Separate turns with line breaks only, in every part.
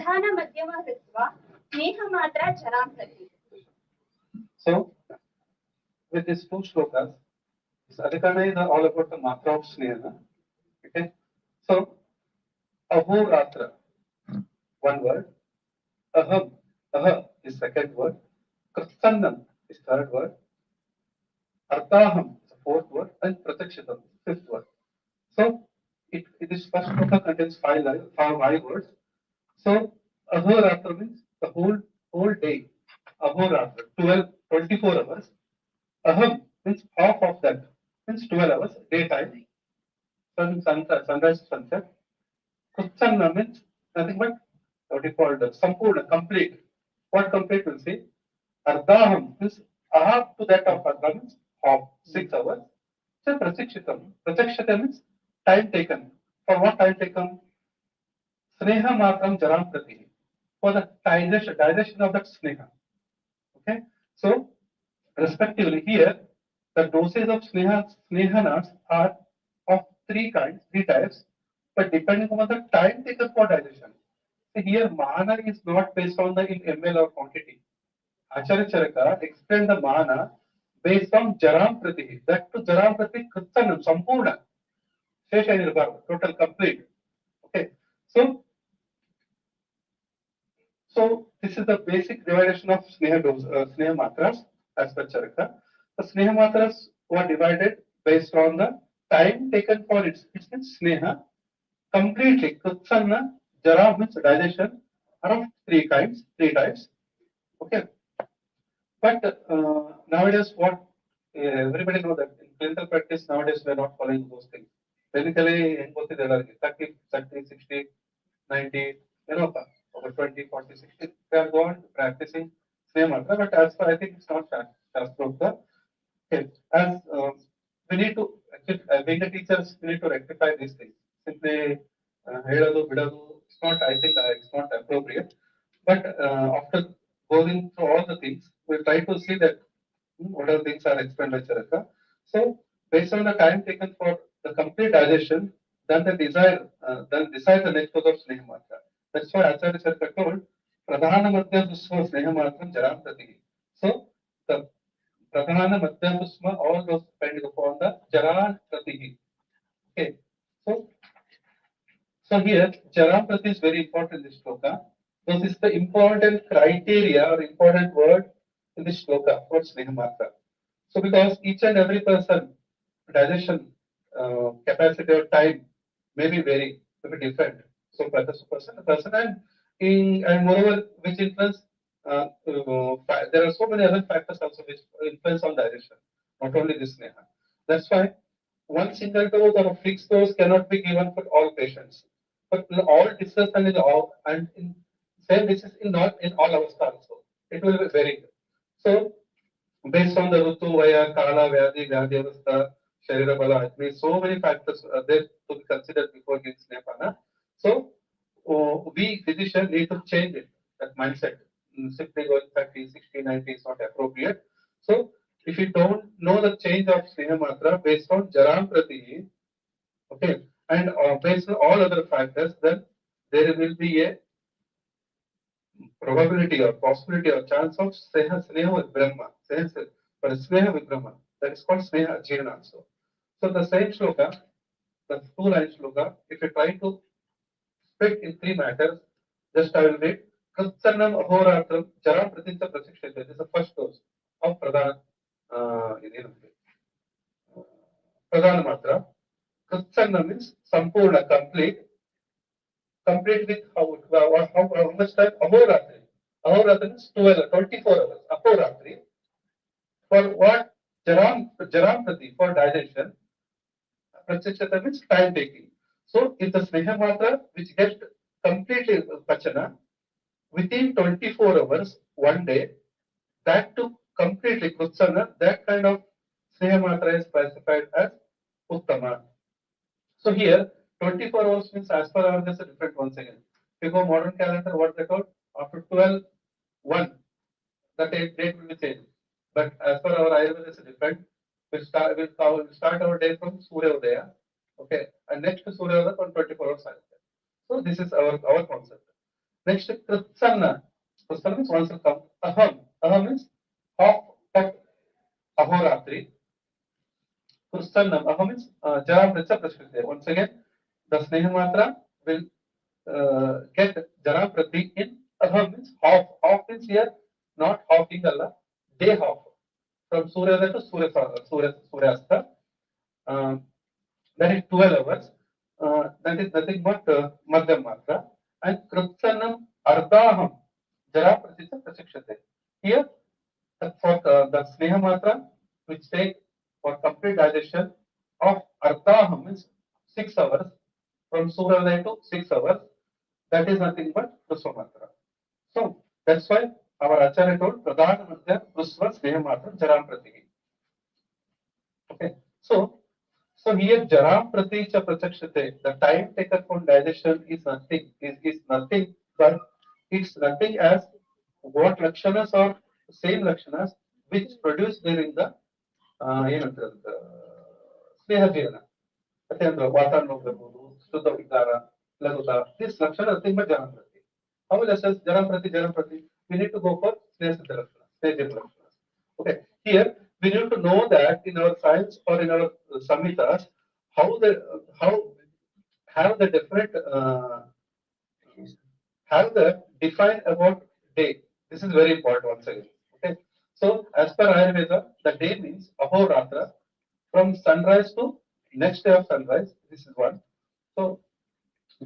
प्रधान मध्यम कृत्वा स्नेह मात्रा जरां प्रति.
So with these two shlokas, this Adhikana is all about the matra of sneha. Okay. So ahoratra, one word. Aham, aha is second word. Kritsannam is third word. Artaham is the fourth word. And Pratakshitam is fifth word. So this first shloka contains five words. So ahoratra means the whole day. Ahoratra, 24 hours. Aham means half of that, means 12 hours, daytime. Sunrise, sunset. Kritsana means nothing but what you call the Sampurna, complete. What complete will say? Ardaham means half to that of Ardha means half, 6 hours. So Pratikshitam. Pratikshita means time taken. For what time taken? Sneha matram jaram prati. For the digestion of that sneha. Okay. So respectively here, the dosage of sneha nuts are of three types, but depending on the time taken for digestion. So here, mana is not based on the in ml or quantity. Acharya Charaka explained the mana based on jaram prati. That to jaram prati kritsanam, sampurna, shesha nirbhar, total complete. Okay, so this is the basic division of sneha matras as per Charaka. The sneha matras were divided based on the time taken for its sneha completely. Kritsanna, jara means digestion, are of three types. Okay, but nowadays what everybody know that in clinical practice nowadays we are not following those things. Basically, 30, 30, 60, 90, over 20, 40, 60, they are going practicing same mantra, but as far I think it's not Shastroktha. Okay, as we need to, actually, being the teachers, we need to rectify these things. Simply, ಹೇಳೋದು ಬಿಡೋದು, it's not, I think it's not appropriate. But after going through all the things, we'll try to see that what are things are explained by Charaka. So, based on the time taken for the complete digestion, then decide the next dose of Sneha Matra. That's why Acharya Charaka told, Pradhana Madhya Dusma Sneha Matram Jaram Prati. So, the Pradhana Madhya Dusma, all those depending upon the Jaran Prati. Okay. So here, Jaram Prati is very important in this shloka. This is the important criteria or important word in this shloka for Sneha Matra. So because each and every person digestion capacity or time may be varying, may be different. So person to person and moreover which influence there are so many other factors also which influence on digestion, not only this sneha. That's why one single dose or a fixed dose cannot be given for all patients. But in all diseases and in all and in same disease in not in all our also. It will be varying. So based on the Rutu, Vaya, Kala, Vyadi, Vyadhyavastha, Sharira Bala, Agni, so many factors are there to be considered before giving Snehapana. So, we physicians need to change it, that mindset. Simply going 30, 60, 90 is not appropriate. So, if you don't know the change of Sneha Matra based on Jaram Prati, okay, and based on all other factors, then there will be a probability or possibility or chance of sneha with Brahma, but sneha with Brahma. That is called sneha ajina also. So the same shloka, the two-line shloka, if you try to split in three matters, just I will read. Kritsanam ahoratram jara pratinta pratikshate. This is the first dose of pradhana matra. Kritsanam means sampurna, complete with how much time? Ahoratri. Ahoratri is 24 hours. Ahoratri. For what? Jaram Prati, for digestion. Pratyakshata means time taking. So, if the Sneha Matra, which gets completely Pachana, within 24 hours, one day, that to completely Kutsana, that kind of Sneha Matra is classified as Uttama. So here, 24 hours means as per our just a different once again. If you go modern calendar, what they call after 12, 1, the date will be changed. But as per our Ayurveda, it's different. We'll start our day from Surya Udaya. Okay. And next to Surya Udaya on 24 hours. So this is our concept. Next, Kritsanna. Kritsanna means once will come. Aham. Aham means half of Ahoratri. Kristannam. Aham means Jaram Pritsa Prashkriti. Once again, the Sneha Matra will get Jaram Prati in Aham means half. Half means here not halfing Allah, day half. From Suryodaya to Suryasta. Uh, that is 12 hours. That is nothing but Madhyam Matra. And Krutsanam Ardaham Jara Pratisa Prasikshate. Here, for the Sneha Matra, which take for complete digestion of Ardaham means 6 hours, from Suryodaya to 6 hours, that is nothing but Krusva Matra. So, that's why our Acharya told Pradhana Madhya Krusva Sneha Matra Jaram Pratiki. Okay, so here Jaram Praticha Pratyakshate, the time taken for digestion is nothing but it's nothing as what lakshanas or same lakshanas which produce during the ಸ್ನೇಹ ಜೀವನ ಮತ್ತೆ ಅಂದ್ರೆ ವಾತಾವರಣ ಹೋಗಿರ್ಬೋದು ಶುದ್ಧ ವಿಕಾರ ಲಘುತ this ಲಕ್ಷಣ nothing but Jaram Prati. How will assess Jaram Prati? We need to go for Sneha Siddha Lakshana, Sneha Jita Lakshana. Okay, here we need to know that in our science or in our samhitas, how the how have the different have the define about day. This is very important once again. Okay, so as per Ayurveda, the day means ahoratra from sunrise to next day of sunrise. This is one. So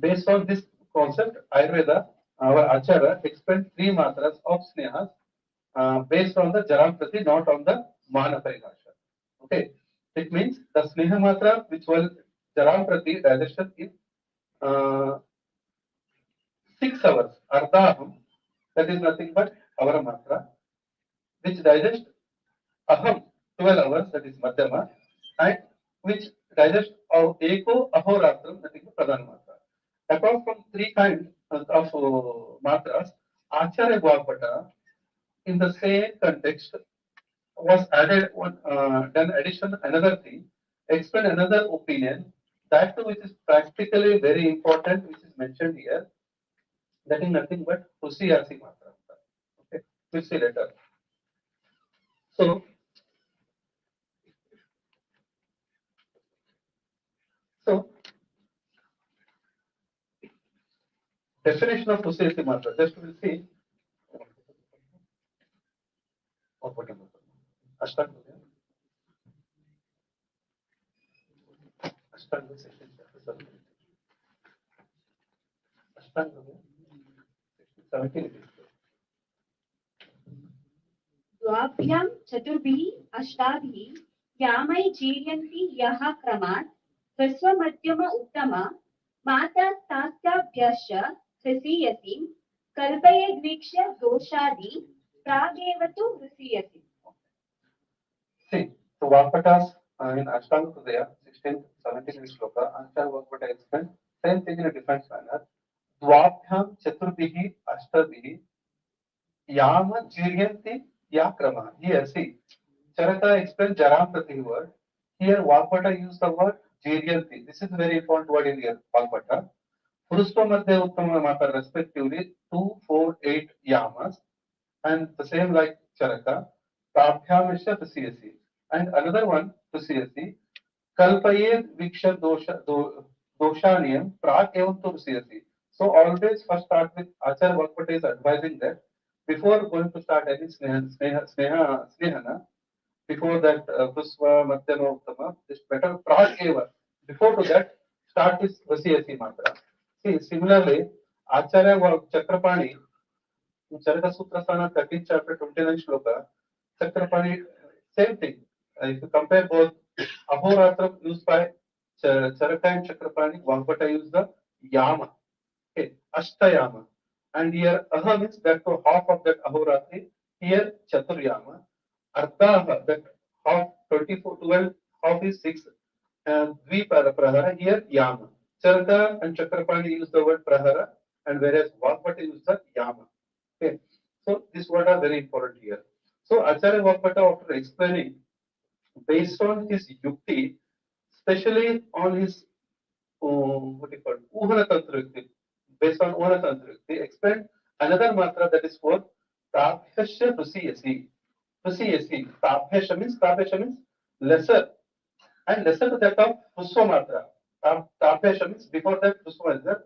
based on this concept, Ayurveda, our Acharya explained three matras of snehas based on the Jaram Prati, not on the Mana Paribhasha. Okay, it means the Sneha Matra, which was Jaram Prati digestion in 6 hours. Ardhaham, that is nothing but our Matra, which digest Aham, 12 hours, that is Madhyama, and which digest of Eko Ahoratram, that is the Pradhana Matra. Apart from three kinds of matras, Acharya Gvapata, in the same context, was added one, done addition another thing, explain another opinion, that too which is practically very important, which is mentioned here, that is nothing but Husiyasi Matra. Okay, we'll see later. So, so definition of Husiyasi Matra, just we'll see. Ashtanga, Ashtanga section, Ashtanga, 17.
द्वाभ्यां चतुर्भिः अष्टाभिः यामै जीर्यन्ति यः क्रमात् ह्रस्वमध्यम उत्तम माता तास्याभ्यश्च हृसीयसि कल्पयेद्वीक्ष्य दोषादि प्रागेव तु हृसीयसि.
See, so Vapatas in Ashtanga Hridaya, 16th, 17th shloka, Acharya Vapata explained same thing in a different manner. Dvabhyam Chaturbhihi Ashtabhihi Yama Jiryanti Yakrama. Here, see, Charaka explained Jaram Prati word. Here, Vapata used the word Jiryanti. This is very important word in here, Vapata. Purusva Madhya Uttama Mata respectively 2, 4, 8 yamas, and the same like Charaka. Prabhyam Isha to CSE. And another one to CSE. Kalpayed Viksha Doshaniyam Prak Evam to CSE. So always first start with Acharya Vakpate is advising that before going to start any snehana, before that Pusva, Madhyama, Uttama, it's better Prak Eva. Before to that, start with CSE mantra. See, similarly, Acharya Chakrapani, in Charaka Sutra Sana, 13th chapter, 29 shloka, Chakrapani, same thing. If you compare both, Ahoratra used by Charaka and Chakrapani, Vampata used the Yama, okay, Ashtayama. And here Aha means that to half of that Ahoratri, here Chaturyama, Artha, that half 24, 12, half is 6, and Prahara, here Yama. Charaka and Chakrapani use the word Prahara, and whereas Vampata use the Yama. Okay, so these words are very important here. So Acharya Vampata, after explaining based on his yukti, especially on his what do you call Uhana Tantra yukti, based on Onasantri. They explained another matra that is for Prabhyasya Prasiyasi. Prasiyasi. Prabhyasya means lesser and lesser to that of Puswamatra. Prabhyasya means before that Puswamatra.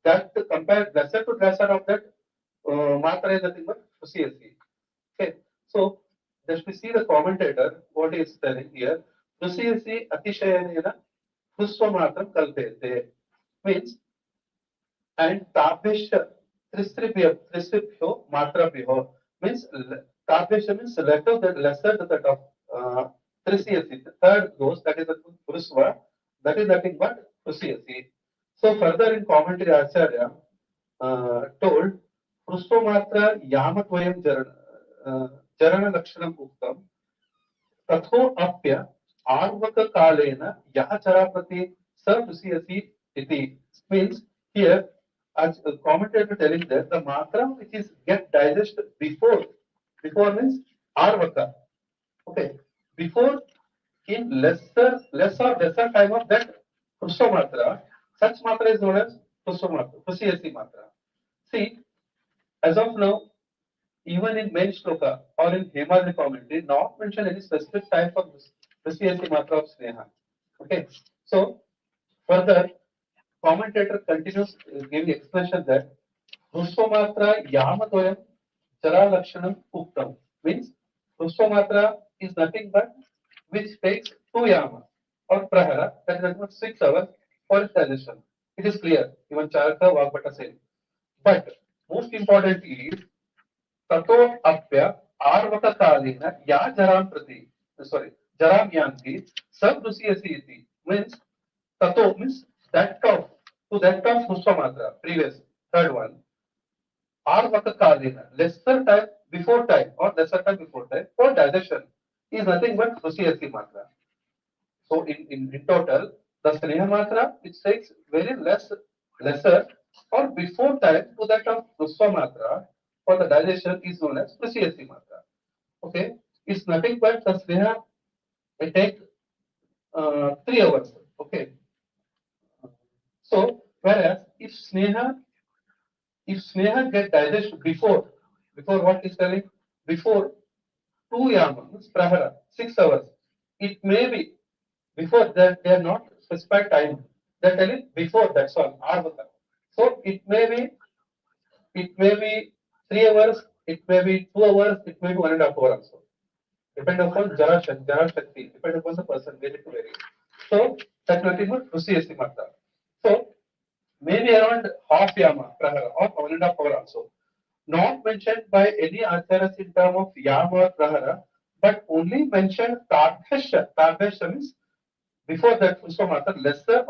That compared lesser to lesser of that matra is nothing but Prasiyasi. Okay. So just we see the commentator, what he is telling here. Prasiyasi Atishayanena Puswamatram Kalpete. Means and Tabhisha Trisribhyo Matrabhyo means Tabhisha means lesser to that of Trisiyasi. The third goes, that is the Prusva, that is nothing but Prusiyasi. So further in commentary Acharya told Prusvamatra Yamatvoyam Jarana Lakshanam Uktam तथो अप्य आर्वक कालेन यह चरापति सदुषयसी इति means here as a commentator telling that the matra which is get digested before means arvaka, okay, before in lesser time of that prusha matra, such matra is known as prusha matra, prusiyasi matra. See, as of now, even in main shloka or in Hemali commentary, not mention any specific type of Prasiyasi matra of Sneha. Okay. So further, commentator continues giving explanation that Prusvamatra Yamadoyam Jara Lakshanam Uktam means Prusvamatra is nothing but which takes 2 yama or prahara, that is about 6 hours for its digestion. It is clear, even Charaka Vagbata said. But most importantly is ततो अप्य आर्वक कालेन या जरां प्रति जरां यान्ति सदृश्यसी इति means tato means that of to that of Puswamatra previous third one arvaka kalena lesser time before time or lesser time before time for digestion is nothing but Pusiyasi matra. So in total the Sneha matra which takes very lesser or before time to that of Puswamatra for the digestion is known as Prasiyasi matra. Okay, it's nothing but the Sneha it takes 3 hours. Okay, so whereas if Sneha get digested before what is telling before 2 yama means prahara 6 hours, it may be before that they are not specified time. They're telling before, that's all. Arvata. So it may be 3 hours, it may be 2 hours, it may be 1.5 hours also. Depend upon Jara Shakti, depend upon the person, vary to vary. So that's nothing but Rusiyasi Mata. So maybe around half yama prahara or 1.5 hours also. Not mentioned by any acharyas in terms of yama or prahara, but only mentioned Tarbhasya. Tarbhasya means before that Puswamatra, lesser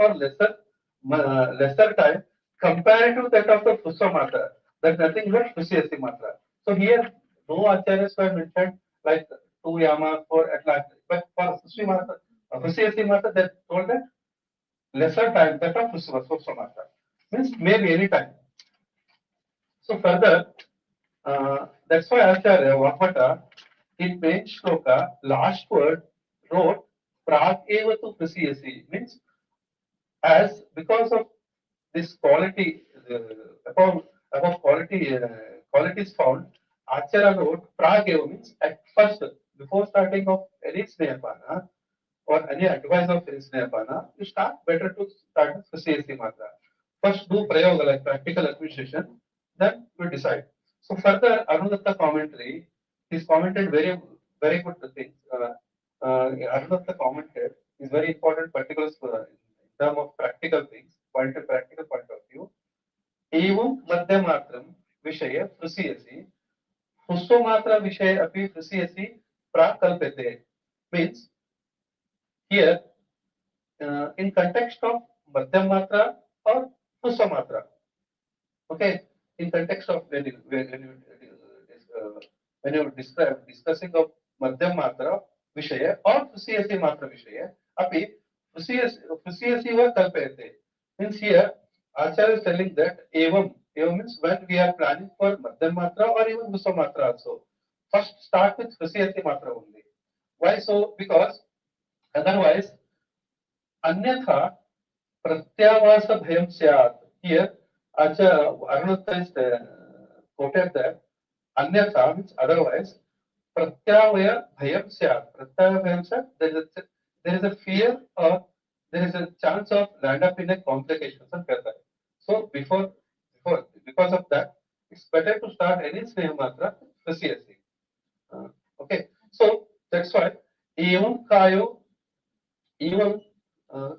time compared to that of the Puswamatra. That's nothing but Pushyasi Matra. So here no acharyas were mentioned like 2 yama for at last, but for Pushyasi Matra they told that lesser time that of Puswamatra means maybe any time. So further, that's why Acharya Vamata in main shloka last word wrote Prag eva tu prasiyasi means as because of this quality above qualities found Acharya wrote Prag eva means at first before starting of any snehapana or any advice of any snehapana you start better to start with prasiyasi matra. First do prayoga like practical administration, then you decide. So further, Arunatta commentary, he's commented very good things. Arunatta commented is very important particulars in terms of practical things, practical point of view. एवं मध्यमात्रम विषय प्रसीयसी पुष्पमात्रा विषय अपि प्रसीयसी प्राकल्प्यते means here in context of madhyamatra or pusamatra. Okay, in context of when you discussing of madhyamatra vishaya or prasiyasi matra vishaya, api prasiyasi va kalpayate means here Acharya is telling that evam means when we are planning for madhyamatra or even pusamatra also, first start with prasiyasi matra only. Why so? Because otherwise अन्यथा प्रत्यावास भयम स्यात् here Arunatha is quoted that Anyatha means otherwise Pratyavaya bhayam syat. Pratyavaya bhayam syat, there is a fear or there is a chance of land up in a complications of karta. So before because of that, it's better to start any sneha matra with CSC. Okay, so that's why evam kayo evam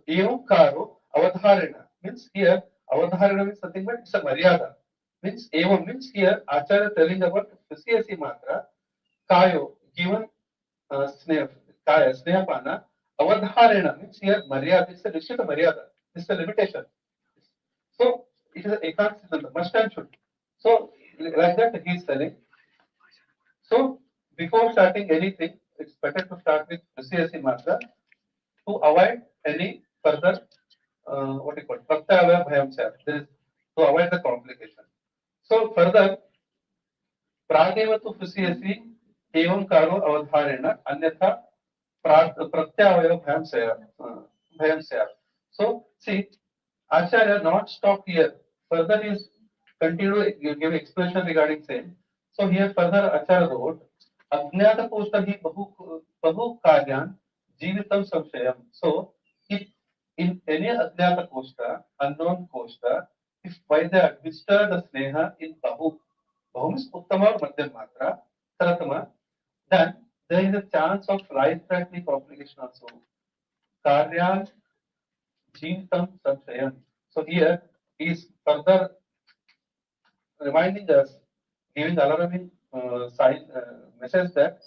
evam karo avadharana means here avadharana means nothing but it's a maryada means evam means here acharya telling about CSC matra kayo given sneha kaya snehapana avadharena means here maryada it's a nishchita maryada it's a limitation. So it is a ekant siddhanta must and should. So like that he is telling. So before starting anything, it's better to start with CSC matra to avoid any further what you call pratyavaya bhayam sya. There is to avoid the complication. So further प्रागेव तो CSC एवं कारो अवधारेण अन्यथा प्रत्यावय भयम स्यात्. So see, Acharya not stop here. Further is continue give explanation regarding same. So here further Acharya wrote अज्ञात कोष्ठ ही बहु कार्यान जीवितम संशयम. So if in any अज्ञात कोष्ठ unknown कोष्ठ if by the administer the sneha in bahu means uttama or madhyam matra taratama, then there is a chance of life threatening complication also. Karyan Jeevitam Samshayam. So here he is further reminding us, giving alarming sign message that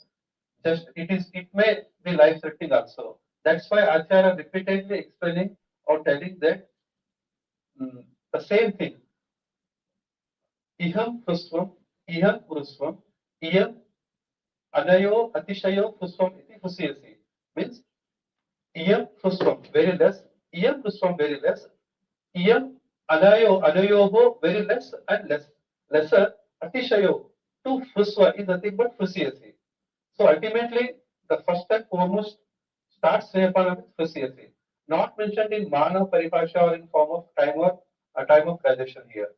just it may be life threatening also. That's why Acharya repeatedly explaining or telling that the same thing. Iham prusvam, iyam anayo atishayo prusvam iti husiyasi. Means iyam prusvam very less, iyam prusvam very less, iyam anayoho very less and lesser atishayo. To frusva is nothing but frusiyasi. So ultimately, the first and foremost starts Snehapana with frusiyasi. Not mentioned in mana paribhasha or in form of time or a time of graduation here.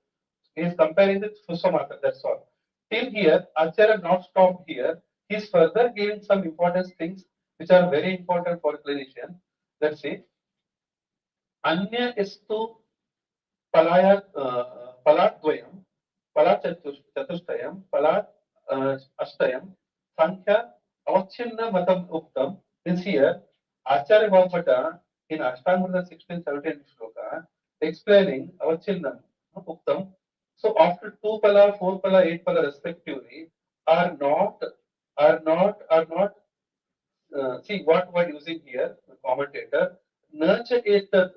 He is comparing with Susamata, that's all. Till here, Acharya not stopped here. He is further giving some important things which are very important for a clinician. Let's see. Anya istu palaya paladvayam, chatushayam, ashtayam, sankhya avachinna matam uktam. Means here, Acharya Bhavata in Ashtanga 16-17 shloka explaining avachinna uktam. So after 2 pala, 4 pala, 8 pala respectively are not see what we're using here, the commentator, nurture etat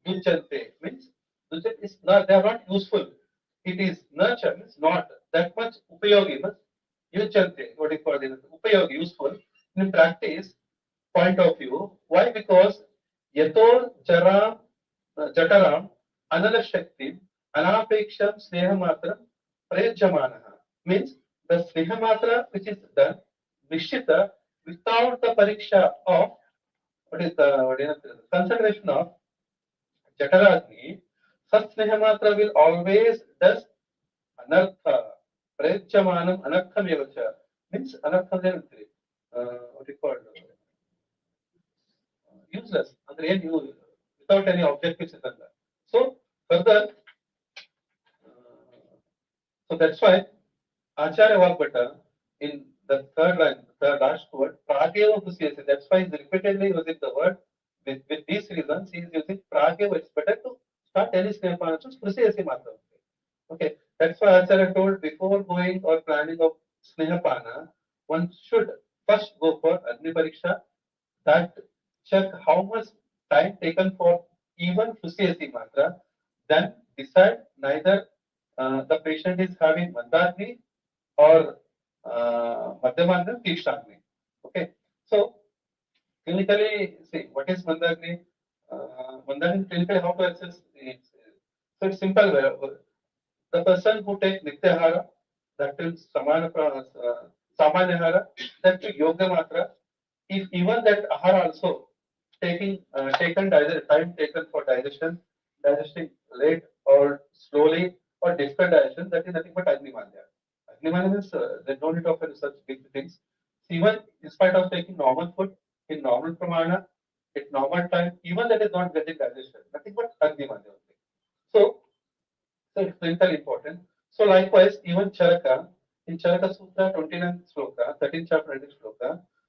duchante means duchat is not, they are not useful. It is nurture means not that much upayogi means yuchante, what is called upayogi, useful in practice point of view. Why? Because yato jaram jataram anala shakti anapeksham snehamatra prayajamana means the snehamatra which is done nishchita without the pariksha of what is the consideration of jataragni. Such snehamatra will always does anartha prayajyamanam anartham evacha means anartham what is called useless ಅಂದ್ರೆ ಏನು without any objectives ಇರಲ್ಲ. So further so that's why Acharya Vagbhata in the third line, the last word, Prageva Husiyasi. That's why he's repeatedly using the word. With these reasons, he is using Prageva. It's better to start any Snehapana to Husiyasi Matra. Okay, that's why Acharya told before going or planning of Snehapana, one should first go for Agni Pariksha, that check how much time taken for even Husiyasi Matra, then decide neither the patient is having Mandagni or Madhyamandra Tishtagni. Okay, so clinically, see what is Mandagni? Mandagni clinically how to assess it? So it's simple. The person who take Nityahara, that is Samanyahara, that is Yoga Matra. If even that Ahara also taken time taken for digestion, digesting late or slowly or difficult digestion, that is nothing but Agnimalya. Agnimalya is they don't need of such big things. Even in spite of taking normal food in normal pramana, at normal time, even that is not getting digestion, nothing but Agnimalya only. So, so it's clinically important. So likewise, even Charaka, in Charaka Sutra 29th sloka, 13th chapter 19th sloka,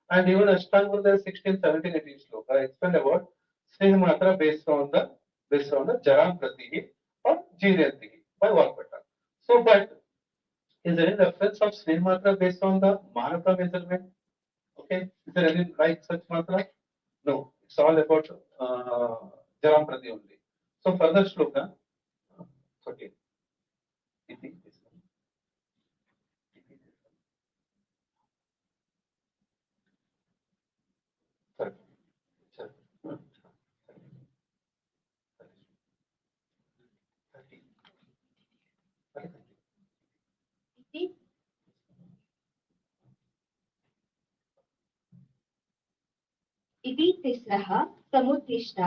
and even Ashtanga the 16th, 17th, 18th sloka explain about Sneha Matra based on the Jaram Pratihi or Jiryantihi by Vakpata. So, but is there any reference of Sneha Matra based on the Manapa measurement? Okay, is there any like such Matra? No, it's all about Jaram Prati only. So further sloka, okay. Iti, this one. Iti, this one. Sorry. Sorry. 30.
इति इति तिस्रः समुत्तिष्ठ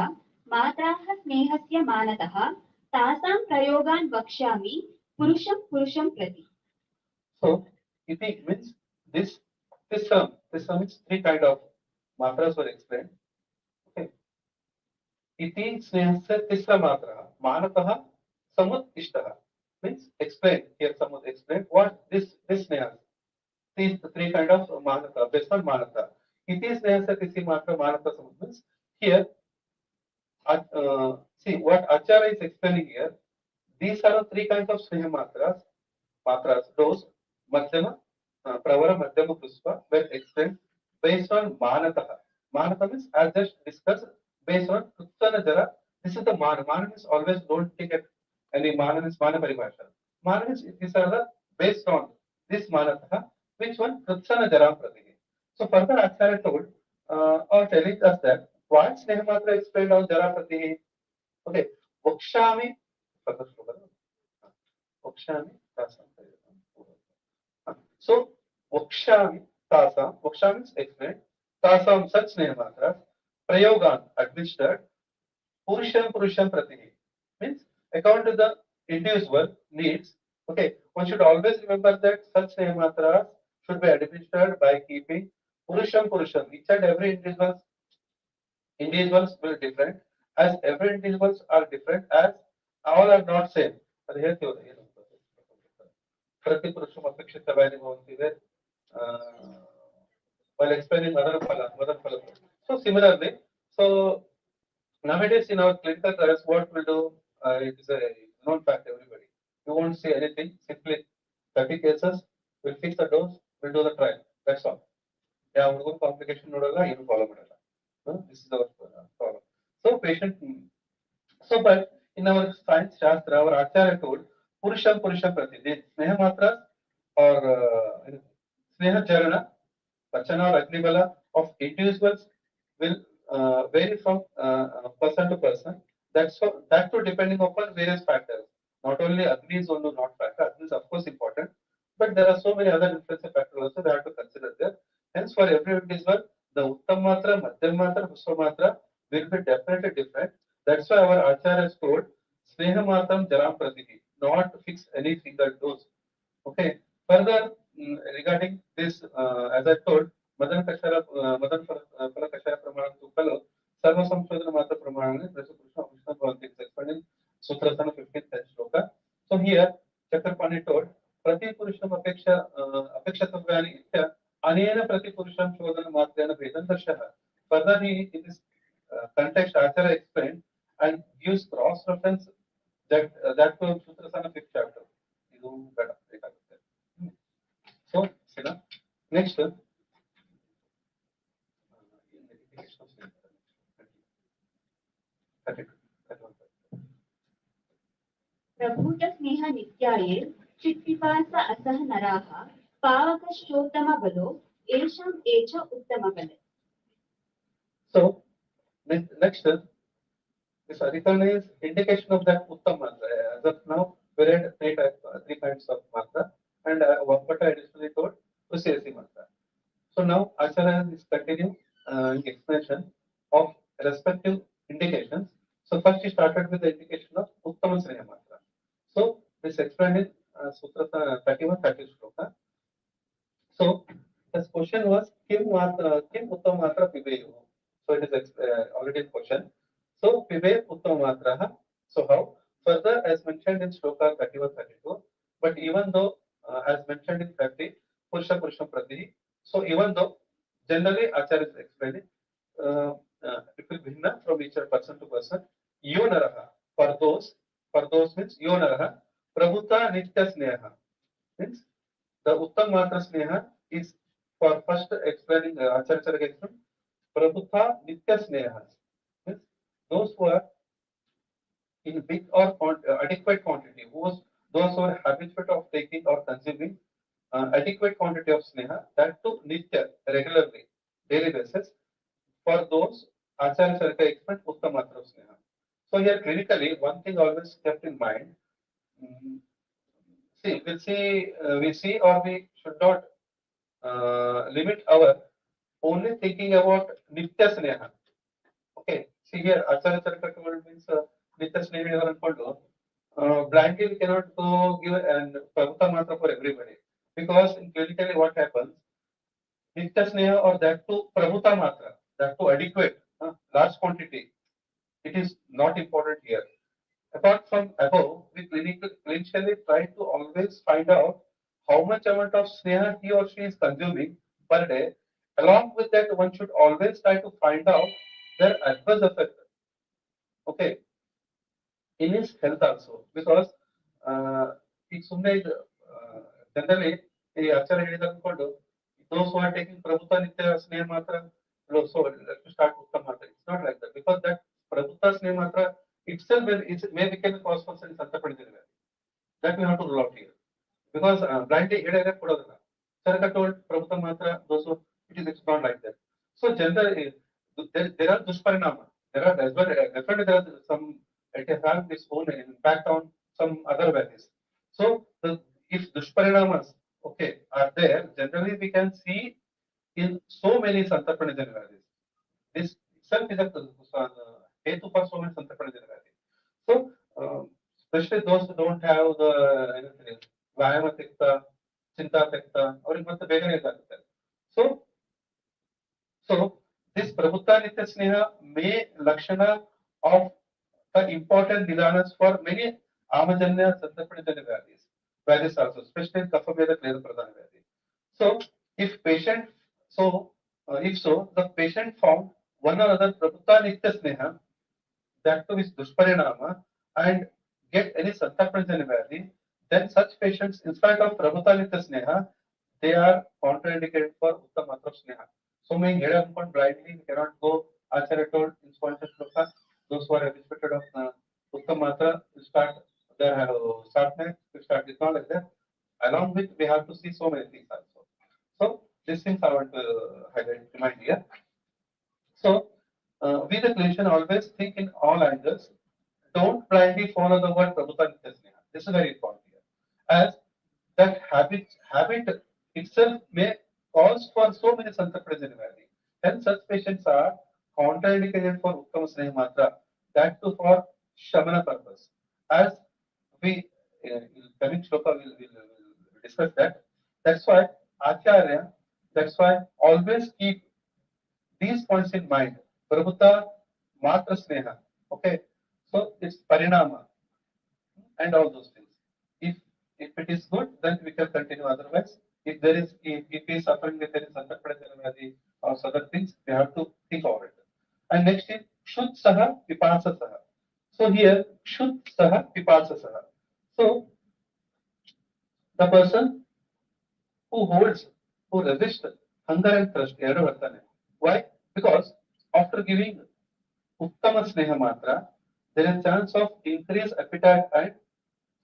मात्राः स्नेहस्य मानतः तासां प्रयोगान् वक्ष्यामि पुरुषं पुरुषं प्रति.
So, iti means this means three kind of matras were explained. Okay. Iti snehasya tisra matra manatah samut ishtah means explain here samut explain what this snehas these three kind of manata based on manata. Iti snehasya tisi matra manata samut means here see what Acharya is explaining here. These are the three kinds of sneha matras, those madhyama, pravara, madhyama, puspa were explained based on manataha. Manata means as just discussed based on kutsana jara. This is the mana. Mana means always don't take it any mana means mana paribhasha. Mana means these are the based on this manataha, which one kutsana jara pratihi. So further Acharya told or telling us that what sneha matra explained on jara pratihi. Okay, Vakshami, further sloka. Vakshami, tasam. So, Vakshami, tasam, Vakshami means explained, tasam such name matras, prayogan administered, purusham purusham pratihi means according to the individual needs. Okay, one should always remember that such name matras should be administered by keeping purusham purusham. Each and every individuals will be different as every individuals are different as all are not same. ಅದು ಹೇಳ್ತೀವಲ್ಲ ಏನು ಪ್ರತಿ ಪುರುಷಂ ಅಪೇಕ್ಷಿತವಾಗಿ ಭವಂತಿದೆ while explaining other phala. So similarly, so nowadays in our clinical trials, what we'll do, it is a known fact everybody. You won't see anything, simply 30 cases, we'll fix the dose, we'll do the trial. That's all. Yeah, we'll complication nodala, you follow modala. This is our problem. So patient, so but in our science shastra, our acharya told Purusham Purusham Prati. The Sneha Matras or Sneha Charana, Vachana or Agnibala of individuals will vary from person to person. That too depending upon various factors. Not only Agni is only not factor, Agni is of course important, but there are so many other influencing factors also they have to consider there. Hence, for every individual, the Uttam Matra, Madhyam Matra, Husva Matra will be definitely different. That's why our Acharya has told Sneha Matam Jaram Pratihi, not to fix any single dose. Okay. Further, regarding this, as I told, Madan Phala Kashara Pramana to follow, Sarva Samshodana Mata Pramana, Prasa Krishna Vishnu Bhavanti is explained in Sutrasana 15th sloka. So here, Chakrapani told, Prati Purusham Apekshatavani Itya, Anena Prati Purusham Shodana Matrana Vedan Darshaha. Further, he in this context, Acharya explained and gives cross reference that to Sutrasana 5th chapter. ಇದು ಬೇಡ ಬೇಕಾಗುತ್ತೆ. So, Sina, next
प्रभूत स्नेह नित्याये चित्पिपास असह नराः पावकश्चोत्तम बलो एषाम् एष उत्तम बले.
So, next this adhikana is indication of that uttam mantra. As of now, we read three kinds of mantra, and Vakpata additionally told Usesi mantra. So now Acharya is continuing explanation of respective indications. So So first he started with the indication of Uttama Sneha Matra. So this explained in Sutra 31, 30 shloka. So this question was Kim Uttama Matra Pibeyo. So it is already a question. So Pibe Uttama Matra. So how? Further, as mentioned in shloka 31, 32, but even though as mentioned in 30, Purusha Purusham Prati. So even though generally Acharya is explaining it will be भिन्न from each person to person. Yonaraha for those means Yonaraha Prabhuta Nitya Sneha means the Uttam Matra Sneha is for first explaining Acharya explain Prabhuta Nitya Sneha means those who are in big or adequate quantity, those who are habitual of taking or consuming adequate quantity of sneha, that to nitya, regularly, daily basis, for those Acharya Charaka explained Uttam Matra Sneha. So here clinically, one thing always kept in mind, mm, we see or we should not limit our only thinking about Nitya Sneha. Okay, see here, Acharya Charaka means Nitya Sneha is blindly we cannot go give and Prabhuta Matra for everybody. Because in clinically what happens, Nitya Sneha or that to Prabhuta Matra, that to adequate, large quantity, it is not important here. Apart from above, we clinically try to always find out how much amount of sneha he or she is consuming per day. Along with that, one should always try to find out their adverse effect. Okay, in his health also because ಈಗ ಸುಮ್ಮನೆ ಇದು generally ಈ ಆಚಾರ ಹೇಳಿದ ಅನ್ಕೊಂಡು those who are taking prabhuta nitya sneha matra so let me start uttam matra it's not like that because that prabhuta sneha matra itself may become a cause for santapadidare that we have to rule out here because blindly ಹೇಳಿದ್ರೆ ಕೊಡೋದಿಲ್ಲ Saraka told prabhuta matra those who it's not like that so generally there are dushparinama there are as well definitely there are some it has had its own impact on some other values. So, if dushparinamas okay are there, generally we can see in so many santarpanajan values. This itself is a hetu for so many santarpanajan values. So, especially those who don't have the vayama tikta, chinta tikta, or it must be So, this Prabhuta Nitya Sneha may lakshana of the important nidanas for many Amajanya Santapadijanya values also, especially in Kapha-Veda Kleda Pradhana Vyadi. So, if patient, if so, the patient found one or other Prabhuta Nitya Sneha, that too is Dushparinama, and get any Santapadijanya Vyadi, then such patients, in spite of Prabhuta Nitya Sneha, they are contraindicated for Uttam Matra Sneha. So many Hedapon blindly cannot go. Acharya told in sponsor shloka, those who are habituated of Uttam Matra will start their sadhana, will start it's not like that. Along with we have to see so many things also. So these things I want to highlight remind here. So we the clinician always think in all angles. Don't blindly follow the word Prabhuta Nitya Sneha. This is very important here. As that habit itself may cause for so many Santapadijanya Vyadi. Hence, such patients are contraindicated for Uttama Sneha Matra, that too for Shamana purpose. As we, in coming shloka, will discuss that. That's why Acharya, that's why always keep these points in mind. Prabhuta, Matra Sneha. Okay, so it's Parinama and all those things. If it is good, then we can continue. Otherwise, if he is suffering with any Santapadijanya or other things, we have to think over it. And next is Shud Saha Pipasa Saha. So here Shud Saha Pipasa Saha. So the person who holds, who resists hunger and thirst, why? Because after giving Uttama Sneha Matra, there is chance of increased appetite and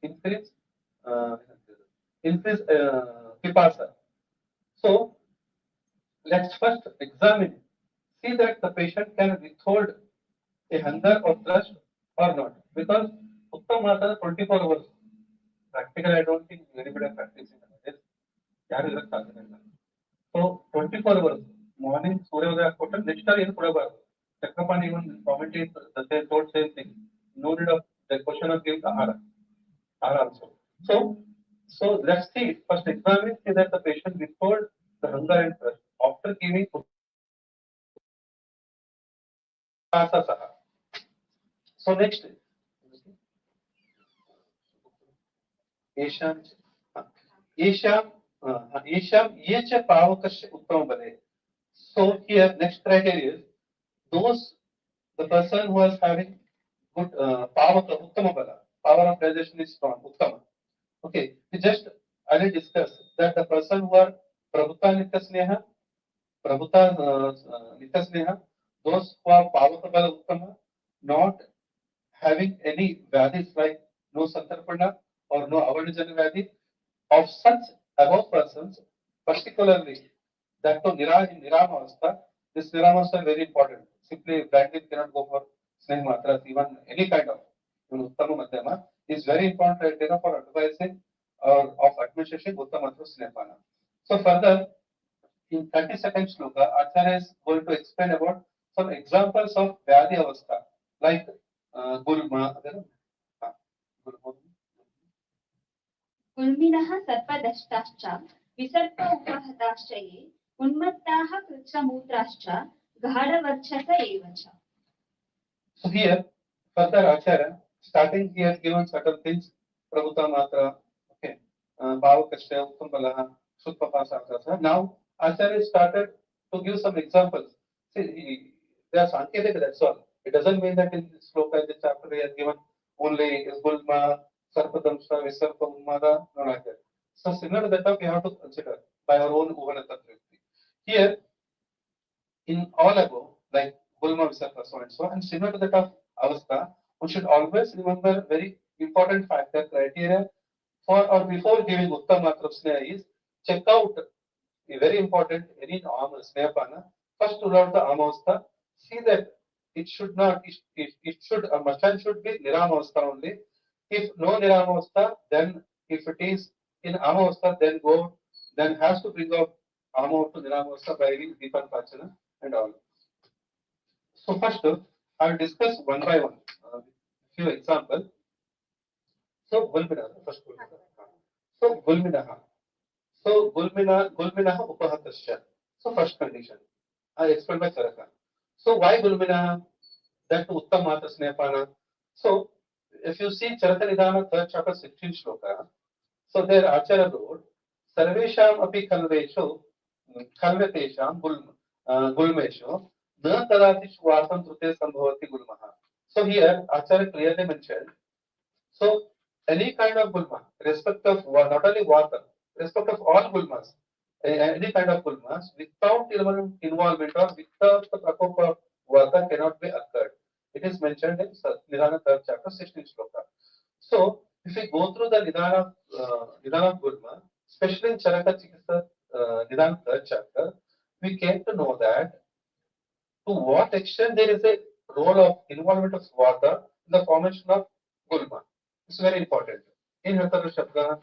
increase uh, increase pipasa. So let's first examine, see that the patient can withhold a hunger or thirst or not. Because Uttam Matra 24 hours. Practically, I don't think anybody is practicing this. ಯಾರು ಇರಕ್ಕೆ ಸಾಧ್ಯನೇ ಇಲ್ಲ. So 24 hours, morning ಸೂರ್ಯೋದಯ ಕೊಟ್ಟು next ಏನು ಕೊಡಬಾರದು. Chakrapan even commented the same told same thing. No need of the question of giving Ahara. Ahara also. So let's see. First examine see that the patient withhold the hunger and thirst after giving Saha. So next, येषां येषां येषां ये च पावकस्य उत्तम बने. So here next criteria is those the person who is having good pavaka uttama bala, power of digestion is strong, uttama. Okay, we just already discussed that the person who are prabhuta nitya sneha, prabhuta nitya sneha, those who are pavaka bala uttama, not having any values like no santarpana or no avadijana value of such above persons, particularly that to Niramavastha, this Niramavastha is very important. Simply blindly cannot go for Sneh Matras, even any kind of Uttama Madhyama is very important criteria for advising or of administration Uttama Matra Snehpana. So further, in 30-second shloka, Acharya is going to explain about some examples of Vyadhi Avastha, like Gulma,
गुल्मिनः सर्पदष्टाश्च विसर्प उपहताश्च ये उन्मत्ताः कृच्छ्रमूत्राश्च गाढवर्चस एव च.
So here, further Acharya, starting he has given certain things, Prabhuta Matra, okay, Bhavakashya, Uttamalaha, Sutpapasakasa. Now, Acharya started to give some examples. See, they are Sanketika, that's all. It doesn't mean that in this sloka, in this chapter, he has given only Gulma, Sarpadamsa, Visarpa, Ummada, no like that. So similar to that, we have to consider by our own Uvanata. Here, in all above, like Gulma Visarpa, so and so, and similar to that of Avastha, we should always remember very important factor criteria for or before giving Uttam Matra Sneha is check out very important any Snehapana. First rule out the Amavastha, see that it should not, it should, a Machan should be Niramavastha only. If no Niramavastha, then if it is in Amavastha, then go, then has to bring up Amav to Niramavastha by Deepan Pachana and all. So first, I will discuss one by one. Few examples. So Gulminaha, first Gulminaha. So Gulminaha. So Gulminaha Upahatasya. So first condition. I explained by Charaka. So why Gulminaha? That to Uttam Mata Snehapana. So if you see Charaka Nidana, third chapter, 16 shloka. So there Acharya wrote, Sarvesham api kalvesho, kalvetesham gulmesho, na kadati shwartam trute sambhavati gulmaha. So here Acharya clearly mentioned, so any kind of gulma, respect of not only water, respect of all gulmas, any kind of gulmas, without involvement or without the prakop of water cannot be occurred. It is mentioned in Nidana third chapter, 16 shloka. So if we go through the Nidana of Gulma, especially in Charaka Chikitsa Nidana third chapter, we came to know that to what extent there is a role of involvement of water in the formation of Gulma. It's very important. In Hatara Shabda,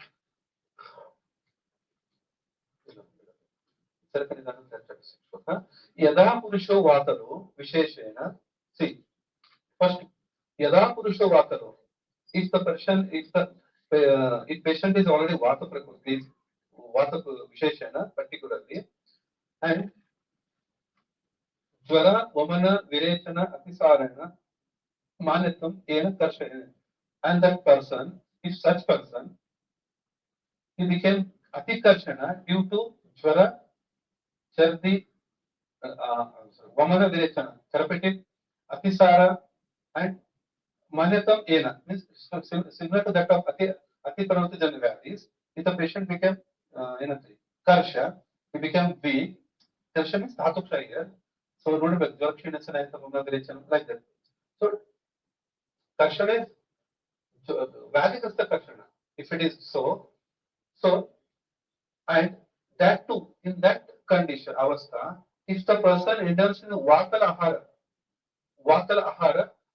Charaka Nidana third chapter, Yada Purusho Vataro, Visheshena, see, first, Yada Purusho Vataro, if the person, if patient is already Vata Prakriti, Vata Visheshana particularly, and Jwara, Vamana, Virechana, Atisarana, Manitam, Ena Karshana, and that person, if such person, he became Atikarshana due to Jwara, Chardi, Vamana Virechana, therapeutic, Atisara, and Manyatam Ena, means similar to that of Ati Paramati Janavadis, if the patient became Karsha, he became weak. Karsha means Dhatuksha here. So, remember, absorption is like that. So, Karsha is valid is the Karshana. If it is so, so, and that too, in that condition, Avastha, if the person indulges in Vakal Ahara,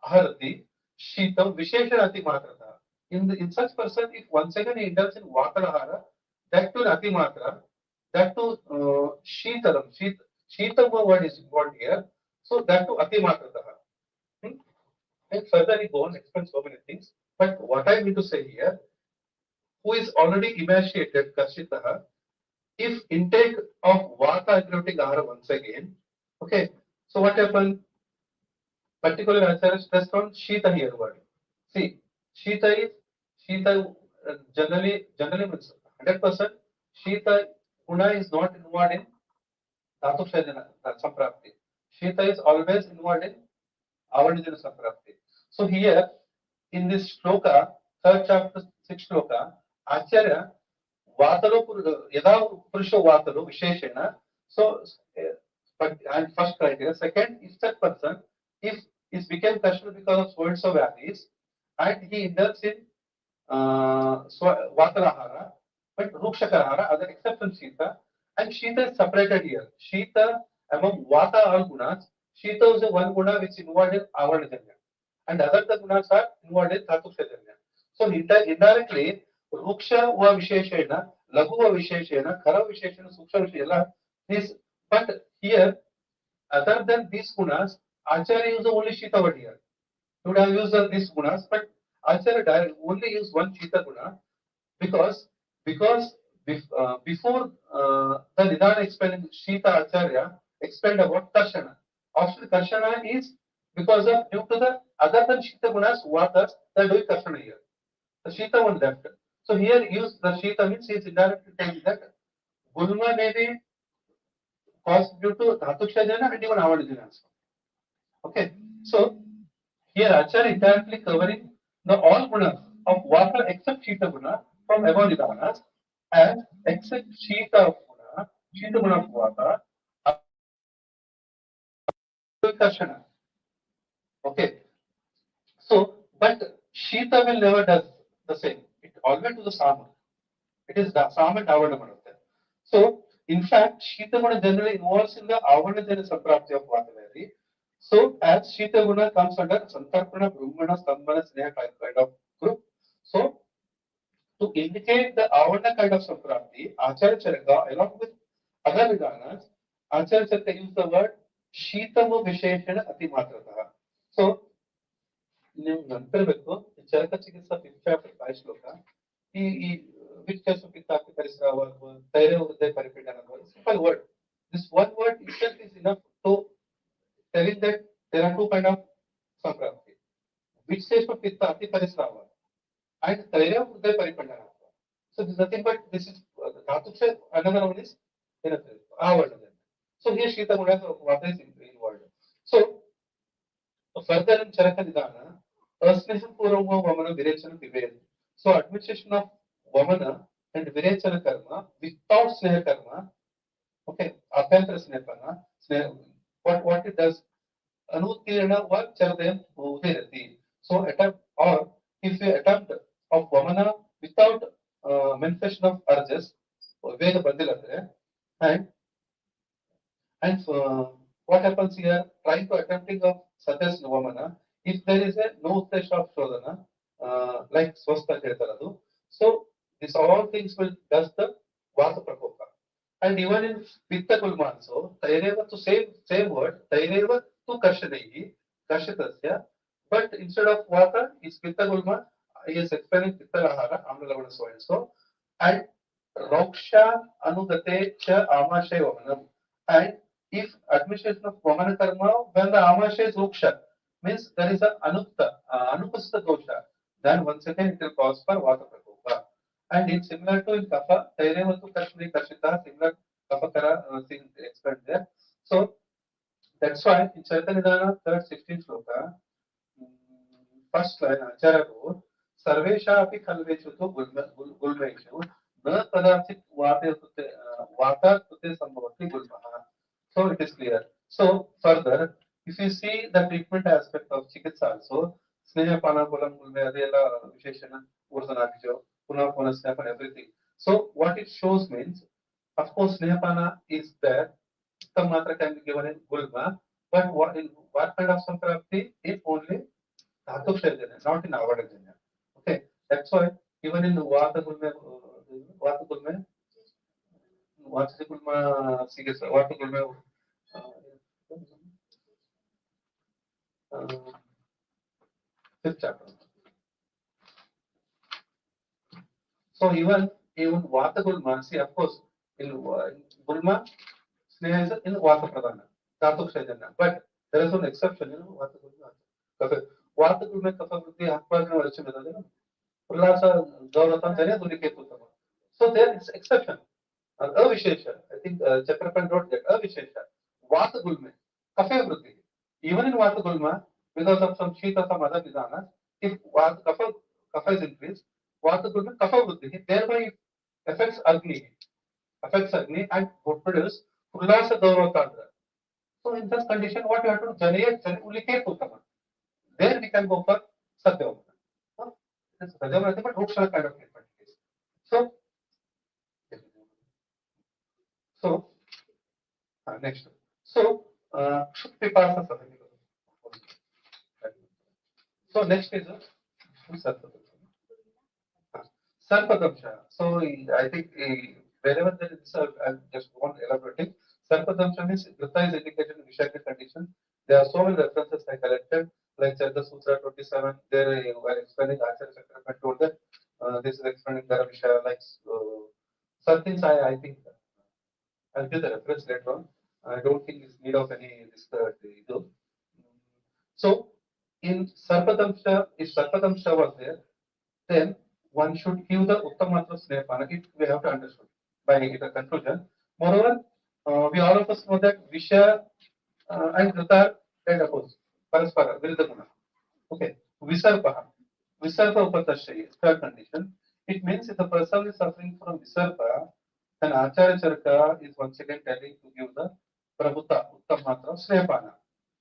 Aharati, Shitam, Vishesha Ati Matrata. In such person, if once again he indulges in Vakal Ahara, that to Ati Matra, that to Shitaram, Shitam word is involved here. So that to atimatrataha. And further he go on explain so many things. But what I mean to say here, who is already emaciated, Karshitaha, if intake of Vata agglutinating ahara once again, okay, so what happened? Particular Acharya stressed on Shita here word. See, Shita generally means 100%. Shita Guna is not involved in Dhatu Shajana Samprapti. Shita is always involved in Avanijana Samprapti. So here in this shloka, third chapter, sixth shloka, Acharya Vatalo Yada Purusha Vatalo Visheshena. So but and first criteria. Second, if that person if is became Krishna because of so and so values and he indulges in Vatarahara, but Rukshakarahara, other except from Shita, and Shita is separated here. Shita among Vata all gunas, Shita is the one guna which is involved in Avarajanya, and other the gunas are involved in Dhatushajanya. So indirectly, Ruksha va Visheshena, Lagu va Visheshena, Khara Visheshena, Suksha Visheshena, this, but here, other than these gunas, Acharya uses only Shita word here. He would have used these gunas, but Acharya only use one Shita guna because before the Nidana explaining Shita Acharya explained about Karshana. Actually, Karshana is because of due to the other than Shita gunas, Vatas, they are doing Karshana here. The Shita one left. So here use the Shita means he is indirectly telling that Gulma may be caused due to Dhatu Shajana and even Avadijana also. Okay, so here Acharya indirectly covering the all gunas of water except Shita guna from above Nidanas and except Shita guna of water, Karshana. Okay, so but Shita will never does the same. It always to the Sama. It is the Sama and Avadamana. So in fact, Shita guna generally involves in the Avadajana Samprapti of Vataveri. So as Shita guna comes under Santarpana, Brahmana, Stambhana, Sneha kind of group. So to indicate the Avana kind of Samprapti, Acharya Charaka, along with other Vidanas, Acharya Charaka use the word Shitamu Visheshana Atimatrataha. So, ನೀವು ನೆನಪಿರಬೇಕು ಚರಕ ಚಿಕಿತ್ಸಾ fifth five ಶ್ಲೋಕ ಈ ವಿಚ್ಛೇಸ ಪಿತ್ತಾಪಿ ಪರಿಸರ ತೈರ ಹೃದಯ ಪರಿಪೀಡನ simple word. This one word itself is enough to telling that there are two kind of samprapti. Vichesha pittapi parisrava and taira hridaya paripandana. So this is nothing but this is Dhatuksha, another one is Avana. So here Shita Guna water is involved. So further in Charaka Nidana, Asneha Purava Vamana Virechana Vived. So administration of Vamana and Virechana Karma without Sneha Karma, okay, Abhyantara Snehapana, what it does, Anutirana or Charadayam Udirati. So attempt or if you attempt of Vamana without manifestation of urges, Veda Bandila, and what happens here? Trying to attempting of Satyas Vamana, if there is a no uttesha of Shodhana, like Swastha Chetaradu, so this all things will does the Vata Prakopa. And even in Pitta Gulma also, Taireva to same word, Taireva to Kashanehi, Kashatasya, but instead of Vata, is Pitta Gulma, he is explaining Pitta Lahara, Amala so and so, and Roksha Anugate Cha Amashay Vamanam. And if administration of Vamana Karma, when the Amashay is Roksha, means there is a Anupasita dosha, then once again it will cause for Vata Prakopa. And it's similar to in Kapha, Tairevatu Kashmiri Kashita, similar Kapakara thing explained there. So that's why in Chaitanidana, third 16th sloka, first line, Acharya wrote, Sarvesha api kalveshu to gulveshu, na kadachit vata tute sambhavati gulmaha. So it is clear. So further, if you see the treatment aspect of chikitsa also, sneha pana kulam gulme adela visheshana urdhanabhijo, puna puna snap and everything. So what it shows means, of course, sneha pana is there. Some matra can be given in gulma, but what kind of samprapti? If only Dhatu Shajana, not in Avadajanya. Okay, that's why even in Vata Gulme, Vata Gulma, Vata Gulme, fifth chapter. So even Vata Gulma, see, of course, in Gulma, Sneha is in Vata Pradana, Dhatu Kshayajanya. But there is one exception, Vata Gulma. Kafa, Vata Gulma Kafa Vruddhi Akbar ne Varcha Medana, Ullasa Gauratan Janya Duliketu Tama. So there is exception. Avishesha, I think Chakrapan wrote that, Avishesha, Vata Gulma, Kafa Vruddhi. Even in Vata Gulma, because of some Shita, some other Vidana, if Kafa is increased, Vata Gulma, Kafa Vruddhi, thereby affects Agni and would produce Ullasa Gaurvatandra. So in such condition, what you have to do? Janaya Ulike Utama. There we can go for Satyavamana. This is Rajamana, but Rukshana kind of treatment case. So next. So Shukpipasa Sadhani. So next is Sarpadamsha. Sarpadamsha. So I think wherever there is, I just want to elaborate. Sarpadamsha means Grita is indicated in Vishaka condition. There are so many references I collected, like Charda Sutra 27. There you are explaining Acharya Chakrapan told that this is explaining Dharavisha, like some things I think I'll give the reference later on. I don't think it's need of any this. So in Sarpadamsha, if Sarpadamsha was there, then one should give the Uttamatra Snehapana. It we have to understand by the conclusion. Moreover, we all of us know that Visha and Grita are kind of opposite. Paraspara, Viridaguna. Okay. Visarpaha. Visarpa Upatashraya, third condition. It means if the person is suffering from Visarpa, then Acharya Charaka is once again telling to give the Prabhuta, Uttamatra Snehapana.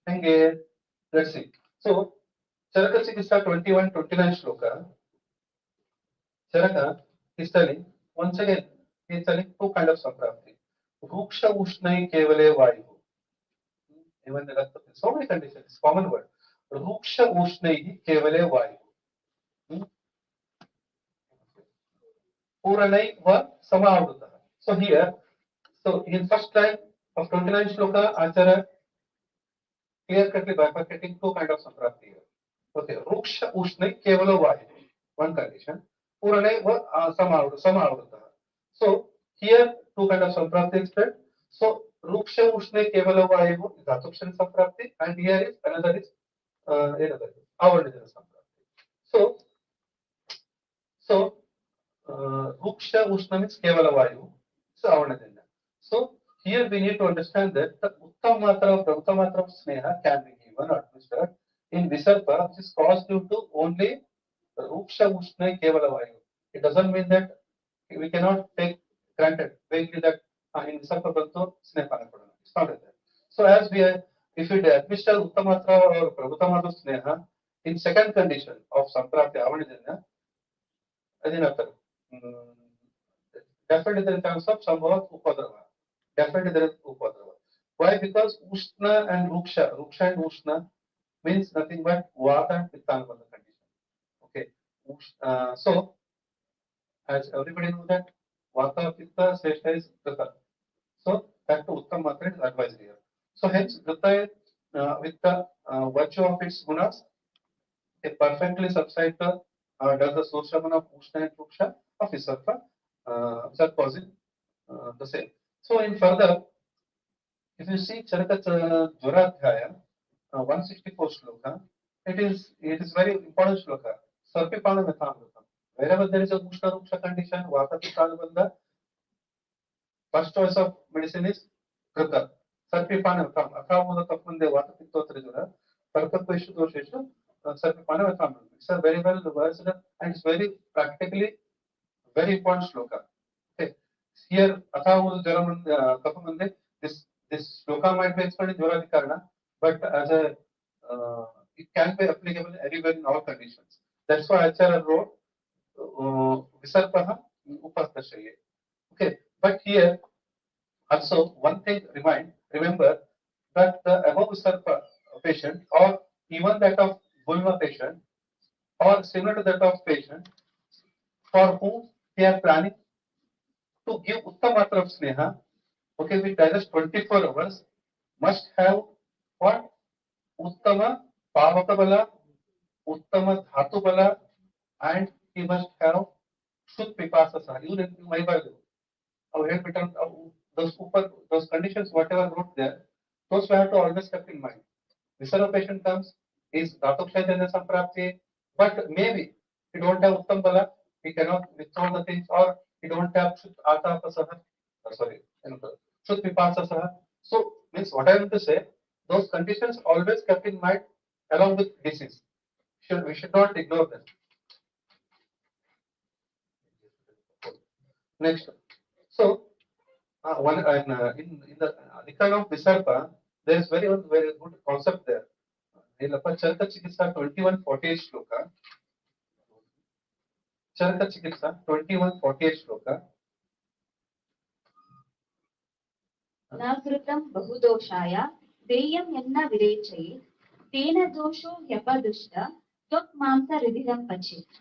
Henge, let's see. So, Charaka Chikitsa 21-29 shloka. Charaka is telling, once again, he is telling two kind of samprapti. Ruksha Ushnai Kevale Vayu. Even the so many conditions, common word. Ruksha Ushnai Kevale Vayu. Puranai va Samavruta. So here, so in first line of 29 shloka, Acharya clear cutly bifurcating two kind of samprapti here. Okay, Ruksha Ushnai Kevala Vayu. One condition. Puranai va Samavruta. So here two kind of samprapti is spread. So Ruksha Ushne Kevala Vayu is Dhatukshan samprapti, and here is another is Avarnijana samprapti. So Ruksha Ushna means Kevala Vayu, so Avarnijana. So here we need to understand that the Uttamatra of Sneha can be given or administered in Visarpa, which is caused due to only Ruksha Ushna Kevala Vayu. It doesn't mean that we cannot take granted vaguely that in Visarpa Bantu Snehapana Kodana. It's not like that. So as we are, if we administer Uttamatra or Prabhutamatra Sneha in second condition of Samprapti Avanijanya, Adinatara. Definitely there is chance of Sambhavat Upadrava. Definitely there is Upadrava. Why? Because Ushna and Ruksha and Ushna means nothing but Vata and Pittanabandha condition. Okay. So, as everybody knows that Vata Pitta Seshta is Grita. So, that to Uttam Matra is advised here. So, hence, Grita with the virtue of its gunas, it perfectly subsides the does the Sushamana of Ushna and Ruksha of Visarpa, that causing the same. So, in further, if you see Charaka Jvaradhyaya, 164 shloka, it is very important shloka. Sarpipana Methamritam. Wherever there is a Ushna Ruksha condition, Vata Pittanabandha, first choice of medicine is Krita. Sarpipana Metam. Akramuna Kapmunde Vata Pittotrijuna, Parpatveshu Dosheshu, Sarpipana Metam. It's a very well versed and it's very practically very important shloka. Okay. Here, Athavul Jaram Kapamande, this shloka might be explained in Jvaradhikarana, but as a it can be applicable anywhere in all conditions. That's why Acharya wrote Visarpaha Upastashaye. Okay, but here also one thing remember that the above Visarpa patient or even that of Gulma patient or similar to that of patient for whom they are planning to give Uttamatra of Sneha, okay, which digest 24 hours, must have what? Uttama Pavakabala, Uttama Dhatubala, and he must have Shud Pipasasa. Even in my Bible, our head written, those conditions, whatever wrote there, those we have to always keep in mind. Visara patient comes, is Dhatuksha Samprapti, but maybe he don't have Uttam Bala, he cannot withdraw the things, or he don't have Shud Ata Pasaha, sorry, Shud Pipasasa. So, means what I want to say, those conditions always kept in mind along with disease. We should not ignore them. Next. So, one in the Adhikana of Visarpa, there is very good concept there. In Charaka Chikitsa 2148 shloka, Charaka Chikitsa 2148 shloka.
न कृतं बहुदोषाय देयं यन्न विरेचयेत् तेन दोषो ह्यपदुष्ट त्वक्मांसहृदिरं पचेत्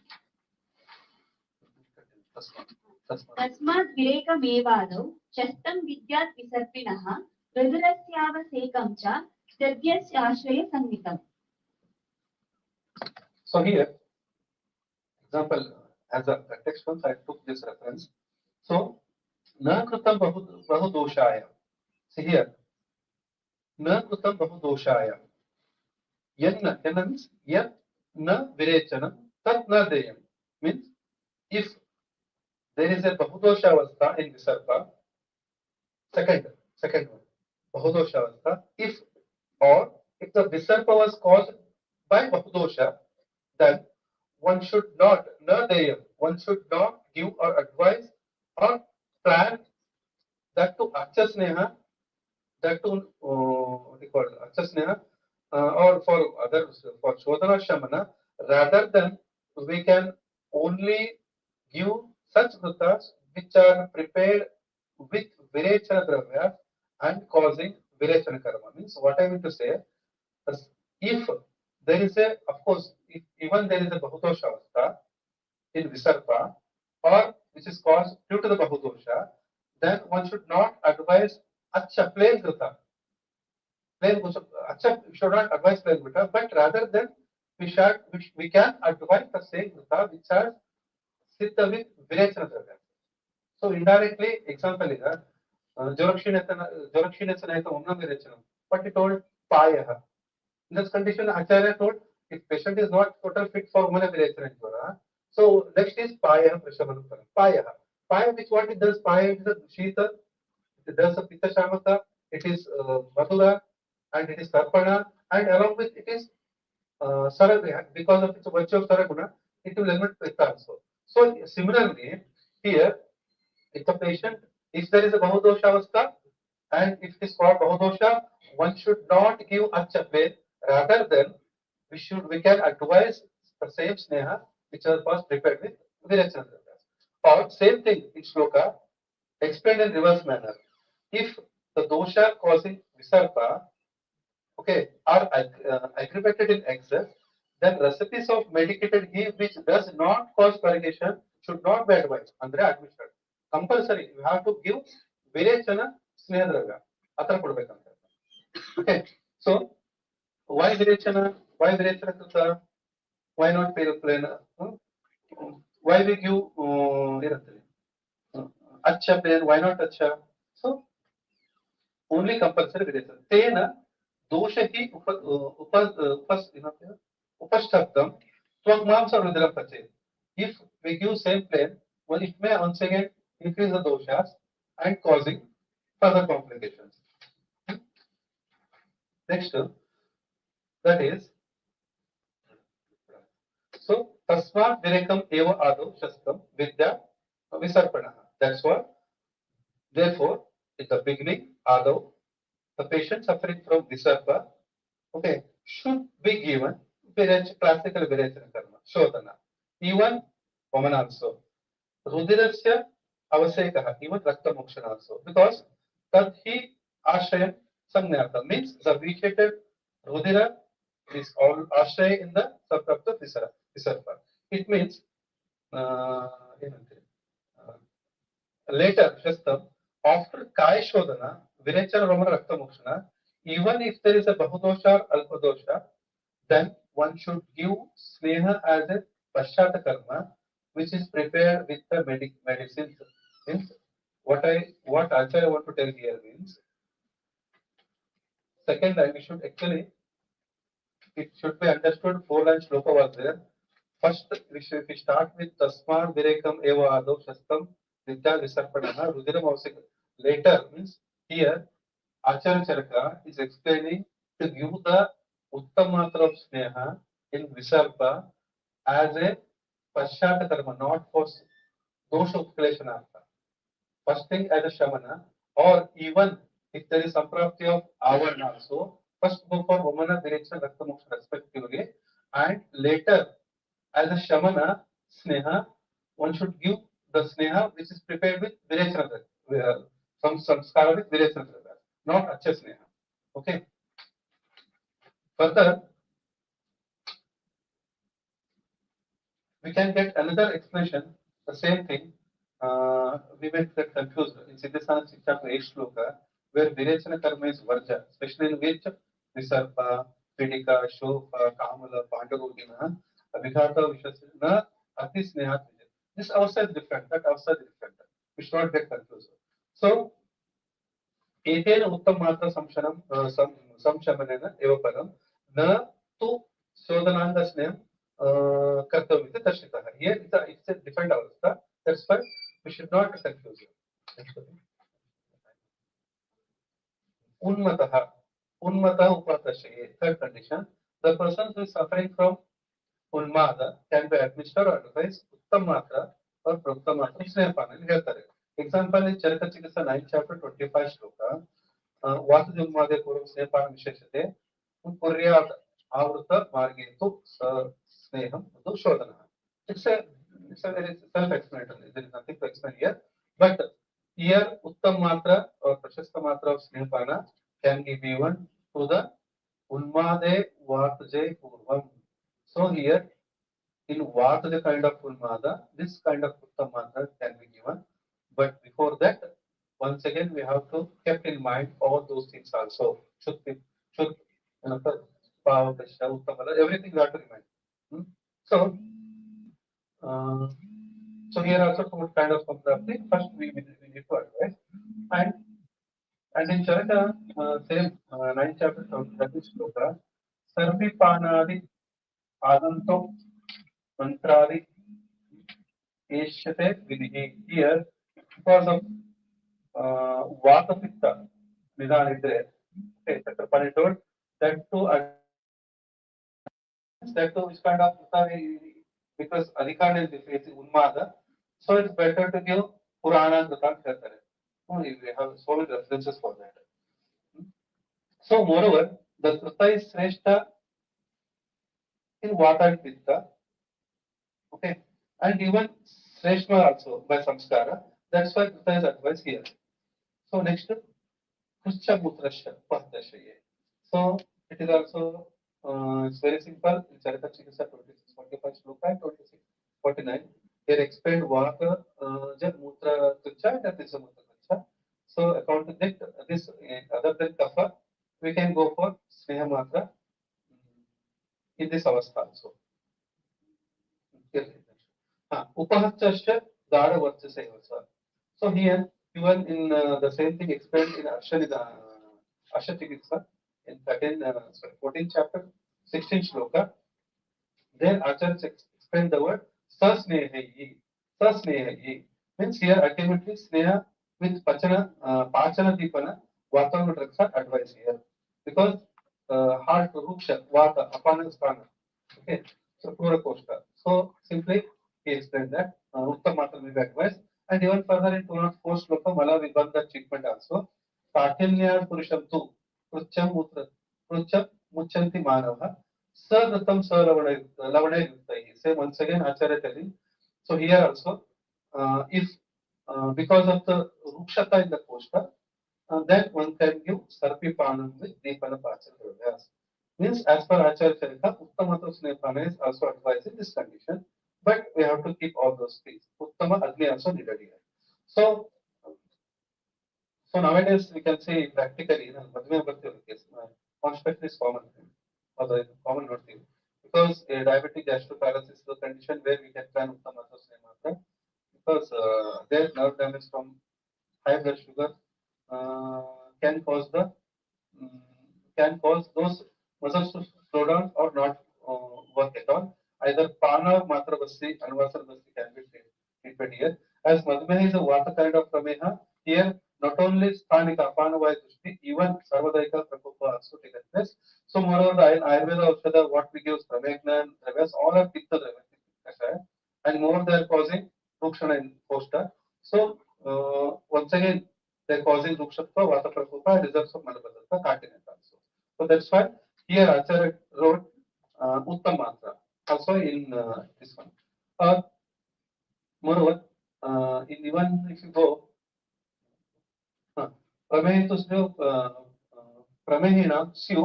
तस्मात् विरेकमेवादौ शस्तं विद्यात् विसर्पिणः रुधिरस्यावसेकं च द्रव्यस्याश्रयसंहितम्.
So here, example, as a text once I took this reference. So, na kritam bahudoshaya. See here, na kritam bahudoshaya. Yanna means yan na virechanam tat na deyam. Means if there is a bahudosha avastha in Visarpa, second one, bahudosha avastha, if the Visarpa was caused by bahudosha, then one should not give or advise or plan that to Achasneha, that to what you call Achasneha, or for others, for Shodhana Shamana, rather than we can only give such vritas which are prepared with Virechana Dravya and causing Virechana Karma. Means what I mean to say, if there is of course, if even there is a Bahutosha Avastha in Visarpa, or which is caused due to the Bahudosha, then one should not advise Acha, plain Grita. Acha should not advise plain Grita, but rather than we can advise the same Grita which are Siddha with Virechana Dravya. So indirectly, example is Jorakshinasana Umna Virechana, but he told Payaha. In this condition, Acharya told if patient is not total fit for Umana Virechana, so next is Paya Prashamanukara. Paya. Paya, which what it does, Paya is a Shita, it does a Pitta Shamata, it is Madhura, and it is Tarpana, and along with it is Saraguna, because of its virtue of Saraguna, it will emit Pitta also. So similarly, here, if the patient, if there is a Bahudosha Avastha, and if it is called Bahudosha, one should not give Acha plain, rather than we can advise the same Sneha which was prepared with Virechana. Or same thing in Shloka, explained in reverse manner. If the dosha causing Visarpa, okay, are aggravated in excess, then recipes of medicated ghee which does not cause purgation should not be advised. Andre administered. Compulsory, you have to give Virechana Snehadravya. Athara kodbekante. Okay, so why Virechana? Why Virechana Krita? Why not plain? Why we give Acha plain? Why not Acha? So only compulsory Virechana. Tena dosha hi upastabdam twagmamsa rudram pache. If we give same plain, well, it may once again increase the doshas and causing further complications. Next, that is, so tasma direkam eva ado shastam vidya visarpana. That's what. Therefore, in the beginning, ado, the patient suffering from visarpa, okay, should be given classical virechana karma, shodhana. Even woman also. Rudirasya avasekaha, even rakta mokshana also. Because that he ashrayam samnyartha means the vitiated rudira is all ashraya in the subprapta visarpa. It means uh, later shastam after kaya shodhana virechana romana rakta mokshana, even if there is a bahudosha or alpadosha, then one should give sneha as a pashchata karma, which is prepared with the medicines. Means what Acharya want to tell here means second we should actually it should be understood four line shloka was there. First we start with tasma virekam eva ado shastam vidya visarpanah rudiram avasik. Later means here Acharya Charaka is explaining to give the uttamatra of sneha in visarpa as a pashchata karma, not for dosha utkalashanartha. First thing as a shamana, or even if there is samprapti of avarna also, first go for vamana, direction, rakta moksha respectively, and later as a shamana, sneha, one should give the sneha which is prepared with virechana, some samskara with virechana, not acha sneha. Okay. Further, we can get another explanation, the same thing. We may get confused in Siddhasana chapter 8 shloka, where Virechana karma is varja, especially in which Visarpa, Pidika, Shopa, Kamala, Pandavogina, Vighata, Vishasana, Ati Sneha. This also is different, that also is different. We should not get confused. So, एतेन उत्तममात्र संशमनेन एव परं न तु शोधनान्तस्नेहं कर्तव्यम् इति दर्शितः. Here it's a different अवस्था. That's why we should not confuse it. Unmatah. Unmatah upatashye. Third condition. The person who is suffering from Unmada can be administered or advised Uttamatra or Pruttamatra Snehapana. ಹೇಳ್ತಾರೆ. Example is Charaka Chikitsa 9 chapter 25 shloka. ವಾಸುದೇವಮಾದೆ ಪೂರ್ವ ಸ್ನೇಹಪಾನ ವಿಶೇಷತೆ ಪುರ್ಯಾದ ಆವೃತ ಮಾರ್ಗೇತು ಸ್ನೇಹಂ ಮತ್ತು ಶೋಧನ. It's a very self-explanatory. There is nothing to explain here. But here uttam matra or prashasta matra of snehapana can be given to the unmade vatje purvam. So here in vatje kind of unmada, this kind of uttam matra can be given. But before that, once again, we have to keep in mind all those things also. Should, you know, Bhava, Dasha, Uttamala, everything we have to remind. So, uh, so here also two kind of samprapti. First, we need to advise. And, and in Charaka, same 9th chapter, 30th shloka, Sarvi Panadi Adanto Mantradi Eshyate Vidhi. Here, because of Vata Pitta, Nidhan Idre, okay, Dr. Pani told that too, that too is kind of because Adhikar is facing Unmada, so it's better to give Purana Krita Khartare. We have so many references for that. So, moreover, the Krita is Sreshta in Vata and Pitta, okay, and even Sreshma also by Samskara. That's why Krita is advised here. So, next, Kucha Mutrasha Pahdashaye. So it is also it's very simple. In Charaka Chikitsa 26:45 shloka 26:49. Here explained Vaka Jal Mutra Kucha and Atisa Mutra Kucha. So according to that, this other than Kapha, we can go for Sneha Matra in this avastha also. Upahachasya Dada Varchase also. So here even in the same thing explained in Ashachikitsa in 14th chapter, 16th shloka. Then Acharya explained the word sasnehayi. Sasnehayi means here ultimately sneha with pachana dipana, vatana drugs are advised here because heart ruksha, vata, apana, spana. Okay, so Pura Kosta. So simply he explained that Uttamatra will be advised. And even further in 204 shloka, Mala Vibandha treatment also. Kaఠిన్య Purusham tu, Prucham Mutra, Prucham Muchanti Manava, Sadatam Lavane Yuktai. Say once again, Acharya telling. So here also, if because of the Rukshata in the Kosta, then one can give Sarpi Panam with Deepana Pachana. Means as per Acharya Charita, Uttamata Snehapana is also advised in this condition, but we have to keep all those things. Uttama Agni also needed here. So, so nowadays we can say practically, Madhya Bhakti case, conspection is common. or the common road thing. Because a diabetic gastroparalysis is the condition where we can plan Uttama because their nerve damage from high blood sugar uh, can cause the mm, can cause those muscles to slow down or not work at all. Either Pana or Matra Basti, Anvasar Basti can be treated here. As Madhumeh is a water kind of Prameha, here not only Sthanika, Apana Vaya Dushti, even Sarvadaika Prakopa also taken place. So, moreover, the Ayurveda Aushadha, what we give Pramegnan, Dravyas, all are Pitta Dravyas, and more they are causing Rukshana in Kosta. So, once again, they're causing Rukshatva, Vata Prakopa, results of Manabhadata, Katinat also. So that's why here Acharya wrote Uttam Matra, also in this one. Moreover, in even if you go, प्रमेय तो स्यो प्रमेयेन स्यु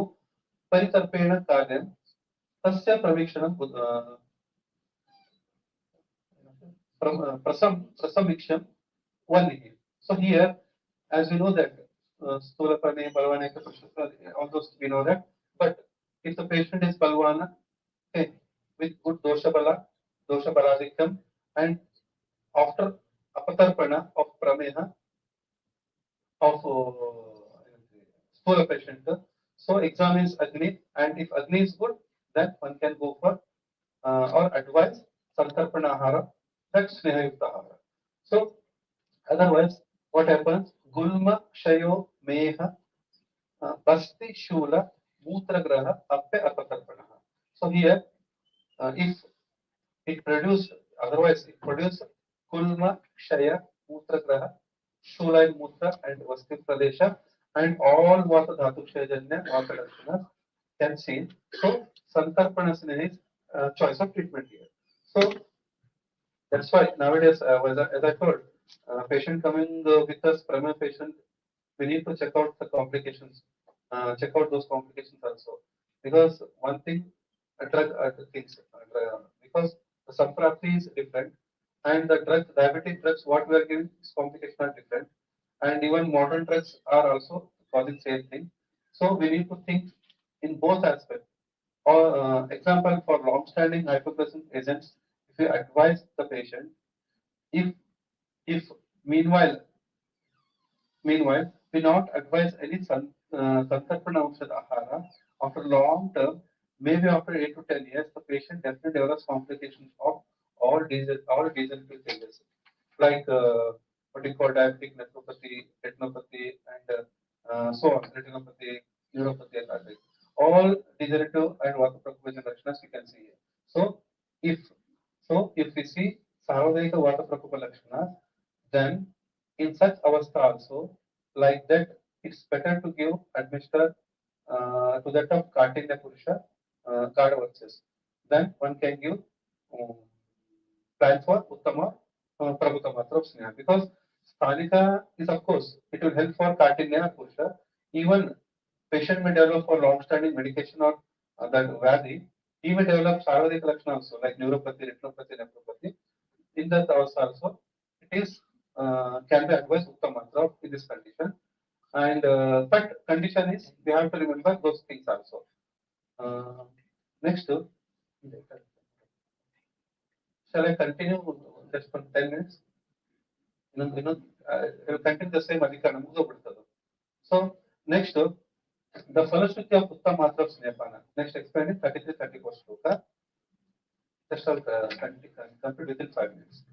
परितर्पेण कार्यं तस्य प्रवीक्षणं प्रसमीक्षं वल्लिः. So here, as we know that Stula Pranay, Balvana, all those we know that. But if the patient is Balvana, okay, with good dosha baladikam, and after apatarpana of Prameha of Stula patient, so exam is Agni, and if Agni is good, then one can go for or advise Santarpana Ahara, that's Snehayukta Ahara. So otherwise, what happens? Gulma, Kshayo, Meha, Basti, Shula, Mutragraha, Appe, Apatarpana. So here, if it produced, otherwise it produced Kulma, Kshaya, Mutragraha, Shula and Mutra, and Vasti Pradesha, and all Vata Dhatu Kshayajanya, Vata Lakshanas can see. So, Santarpana is choice of treatment here. So, that's why nowadays, as I told, patient coming with us, primary patient, we need to check out the complications, check out those complications also. Because one thing, a drug, things, because the Samprapti is different, and the drugs, diabetic drugs, what we are giving, is complications are different, and even modern drugs are also causing same thing. So we need to think in both aspects. For example, for long-standing hypoglycemic agents, if you advise the patient, if if meanwhile we not advise any Santarpana Aushad Ahara after long term, maybe after 8 to 10 years, the patient definitely develops complications of all degenerative changes, like what you call diabetic nephropathy, retinopathy, and so on, retinopathy, neuropathy, and cardiac. All degenerative and vata lakshanas you can see here. So if if we see Sarvadaika vata lakshanas, then in such avastha also, like that, it's better to give administer to that of Kartinya Purusha, Gada verses. Then one can give um, plan for Uttama Prabhuta Matra of Sneha. Because Sthanika is, of course, it will help for Kartinya Purusha. Even patient may develop for long-standing medication or that Vyadhi, he may develop Sarvadika Lakshana also, like neuropathy, retinopathy, nephropathy. In that also, it is can be advised Uttam Mantra in this condition. And but condition is we have to remember those things also. Uh, next, shall I continue just for 10 minutes? I will continue the same adhikana. So next, the Falashruti of Uttam Matra of Snepana. Next, explain it 33-34 shloka. Just complete within 5 minutes.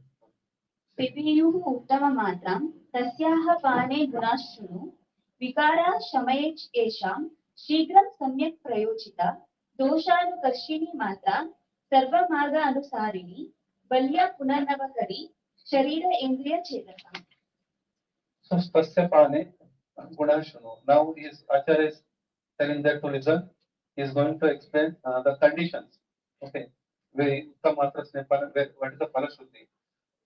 पिबेयुः उत्तममात्रां तस्याः पाने गुणाश्शृणु विकारा शमयेच् येषां शीघ्रं सम्यक् प्रयोजिता दोषानुकर्षिणी मात्रा सर्वमार्ग अनुसारिणी बल्या पुनर्नवकरी शरीर इन्द्रिय चेतसा.
So Tasya Pane Gunashunu. Now his Acharya is telling that to listen. He is going to explain the conditions. Okay. Where Uttamatra Snepana, what is the Falashruti?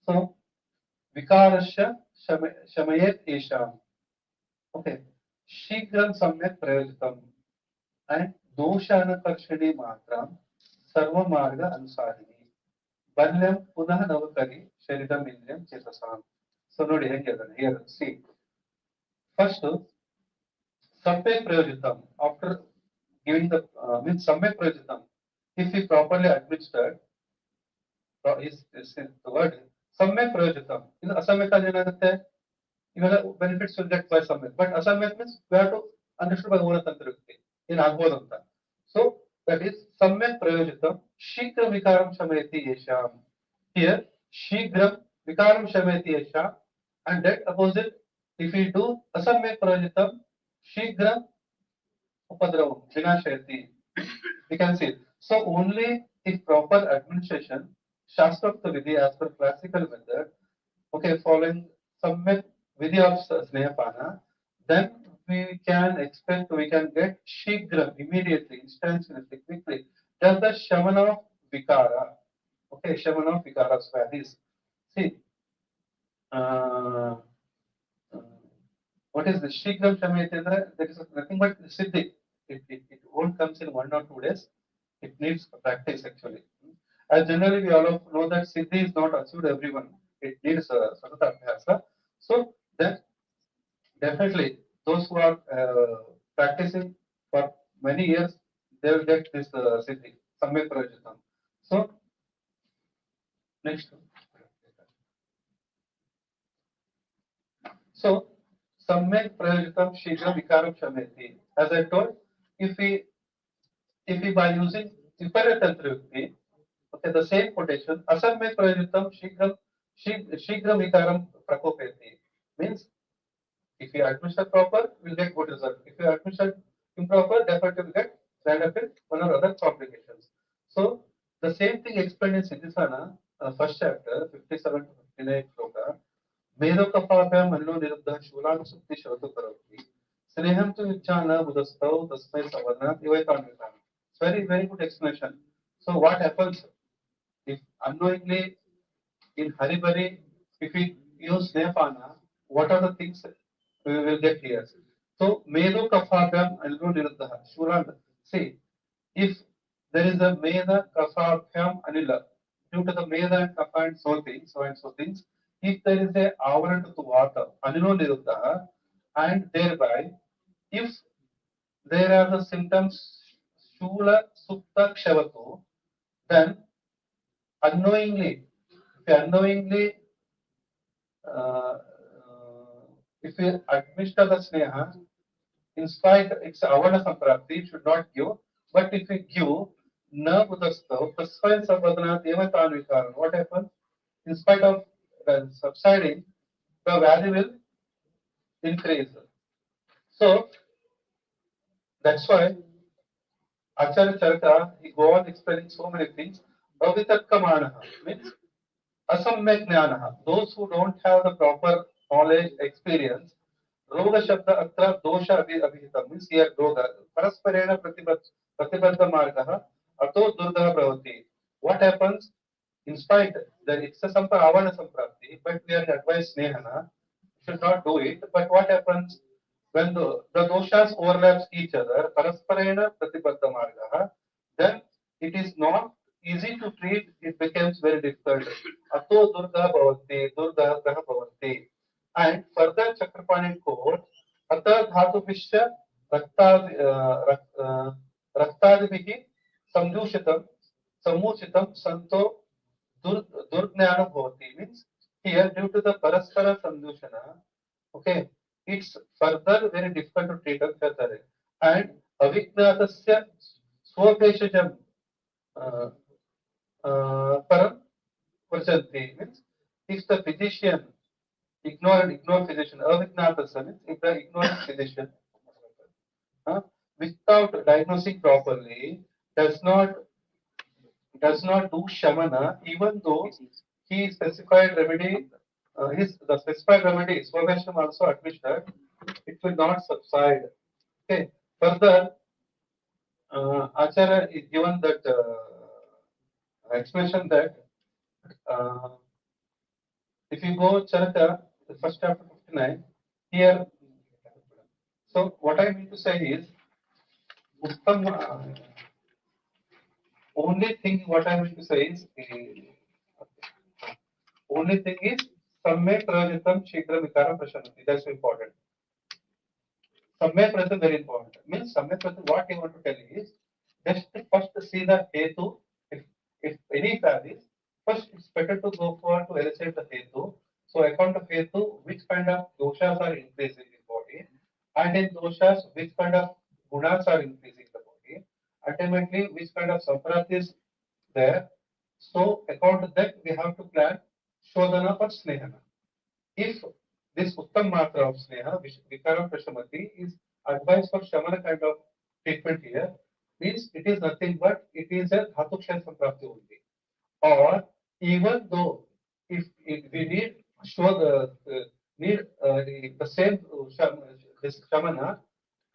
So Vikarasya Shamayet Esham. Okay. Shigran Samyak Prayojitam and Doshanakarshani Matram Sarva Marga Anusarini. Balyam Punah Navakari Sharidam Indriyam Chetasam. So ನೋಡಿ ಹೇಗೆ here see first Sampek Prayojitam after giving the means Samyak Prayojitam. If we properly administered, is the word Samyak Prayojitam. In Asamyak ಏನಾಗುತ್ತೆ ಇವೆಲ್ಲ benefits will get by Samyak. But Asamyak means we have to understood by ಮೂಲ ತಂತ್ರಯುಕ್ತಿ ಏನಾಗ್ಬೋದು ಅಂತ. So that is Samyak Prayojitam Shikra Vikaram Shamayati Yesham. Here Shigram Vikaram Shamayati Yesham, and that opposite if we do Asamyak Prayojitam Shigram Upadravam Vinashayati. We can see. So only if proper administration, Shastrakta Vidhi as per classical method, okay, following Samyak Vidhi of Snehapana, then we can expect, we can get Shigram immediately, instantaneously, quickly. Just the Shamana of Vikara. Okay, Shamana of Vikara's values. See, uh, what is the Shigram Shamayati? That is nothing but Siddhi. It won't come in 1 or 2 days. It needs practice actually. As generally we all know that Siddhi is not achieved everyone. It needs Satata Abhyasa. So then definitely those who are practicing for many years, they will get this Siddhi, Samyak Prayojitam. So next. So Samyak Prayojitam Shigra Vikaram Shameti. As I told, if we by using Viparya Tantrayukti, okay, the same quotation, Asamyak Prayojitam Shigra Vikaram Prakopeti means if you administer proper, we'll get good result. If you administer improper, definitely will get side effect, one or other complications. So the same thing explained in Siddhisana, first chapter, 57 to 59 sloka. मेदोकपाभ्यां मनो निरुद्धः शूलान् सुप्ति शवतु करोति स्नेहं तु इच्छान बुधस्थौ तस्मै सवर्णात् इवैतान्वितान्. It's very good explanation. So what happens if unknowingly in Haribari, if we use Nepana, what are the things we will get here? So Medo Kafabhyam Anilo Niruddha Shuran. See, if there is a Meda Kafabhyam Anila, due to the Meda and Kafa and so and so things, if there is a Avaran to water, Anilo Niruddha, and thereby, if there are the symptoms Shula Sukta Kshavatu, then unknowingly, if you unknowingly uh, if we administer the sneha, in spite it's avana samprapti, should not give. But if we give na budastav, tasvain sabadana devatan vikaran, what happens? In spite of subsiding, the value will increase. So that's why Acharya Charaka, he go on explaining so many things. Avitakkamanaha means asamyak jnanaha. Those who don't have the proper knowledge, experience, रोग शब्द अत्र दोष अभिहितम् means here रोग परस्परेण प्रतिबद्ध मार्गः अतो दुर्गः भवति. What happens in spite that it's a avana samprapti, but we are advised snehana should not do it. But what happens when the doshas overlaps each other, parasparena pratibadda margah, then it is not easy to treat. It becomes very difficult. Ato durga bhavati. And further Chakrapani quote, Ata dhatu vishya raktadibihi samdushitam samuchitam santo durgnana bhavati. Means here due to the paraspara samdushana, okay, it's further very difficult to treat up further. And avignātasya swapeshajam param varjanti means if the physician ignore physician, avignātasya means if the ignorant physician without diagnosing properly does not do shamana, even though he specified remedy, the specified remedy, Swavesham also administered, it will not subside. Okay. Further, Acharya is given that explanation that uh, if you go Charaka, the first chapter 59, here, so what I mean to say is, Uttam, only thing what I mean to say is, only thing is, Samyak Prayojitam Shikra Vikara Prashanati. That's important. Samyak Pratim very important. Means Samyak Pratim, what you want to tell is just first see the Hetu. If any varies, first it's better to go for to elicit the Hetu. So according to Hetu, which kind of doshas are increasing in body, and in doshas, which kind of gunas are increasing the body, ultimately which kind of samprat is there. So according to that, we have to plan Shodhana for Snehana. If this Uttam Matra of Sneha, which Vikaram Prashamati, is advised for Shamana kind of treatment here, means it is nothing but it is a Dhatukshan Samprapti only. Or even though if we need show the same this Shamana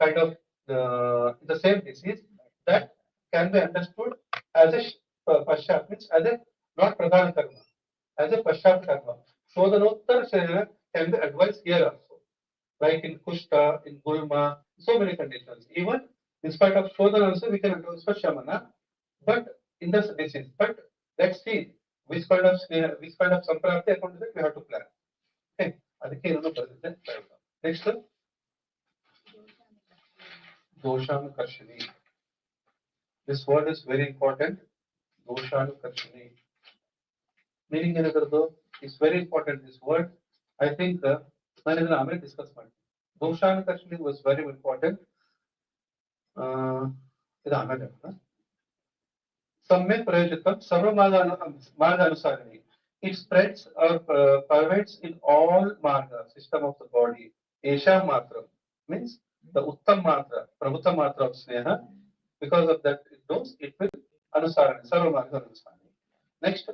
kind of the same disease, that can be understood as a Pashat, means as a not Pradhan Karma, as a Pashat Karma. Shodhanottar Sharira can be advised here also, like in Kushta, in Gulma, so many conditions. Even in spite of Shodhan also, we can advise for Shamana, but in this disease. But let's see which kind of Samprapti according to that we have to plan. Okay, ಅದಕ್ಕೆ ಇದನ್ನು ಬರೆದಿದ್ದೆ. Next, Doshanukarshini. This word is very important. Doshanukarshini. Meaning ಏನದರದು is very important. This word, I think, ನಾನು ಇದನ್ನ ಆಮೇಲೆ discuss ಮಾಡ್ತೀನಿ. Doshanukarshini was very important. ಇದು ಆಮೇಲೆ सम्यक प्रयोजितम सर्व मार्गानुसारिणी. It spreads or pervades in all marga system of the body. Esha matra means the uttam matra, prabhuta matra of sneha. Because of that, it will anusarani, sarva marga anusarani. Next,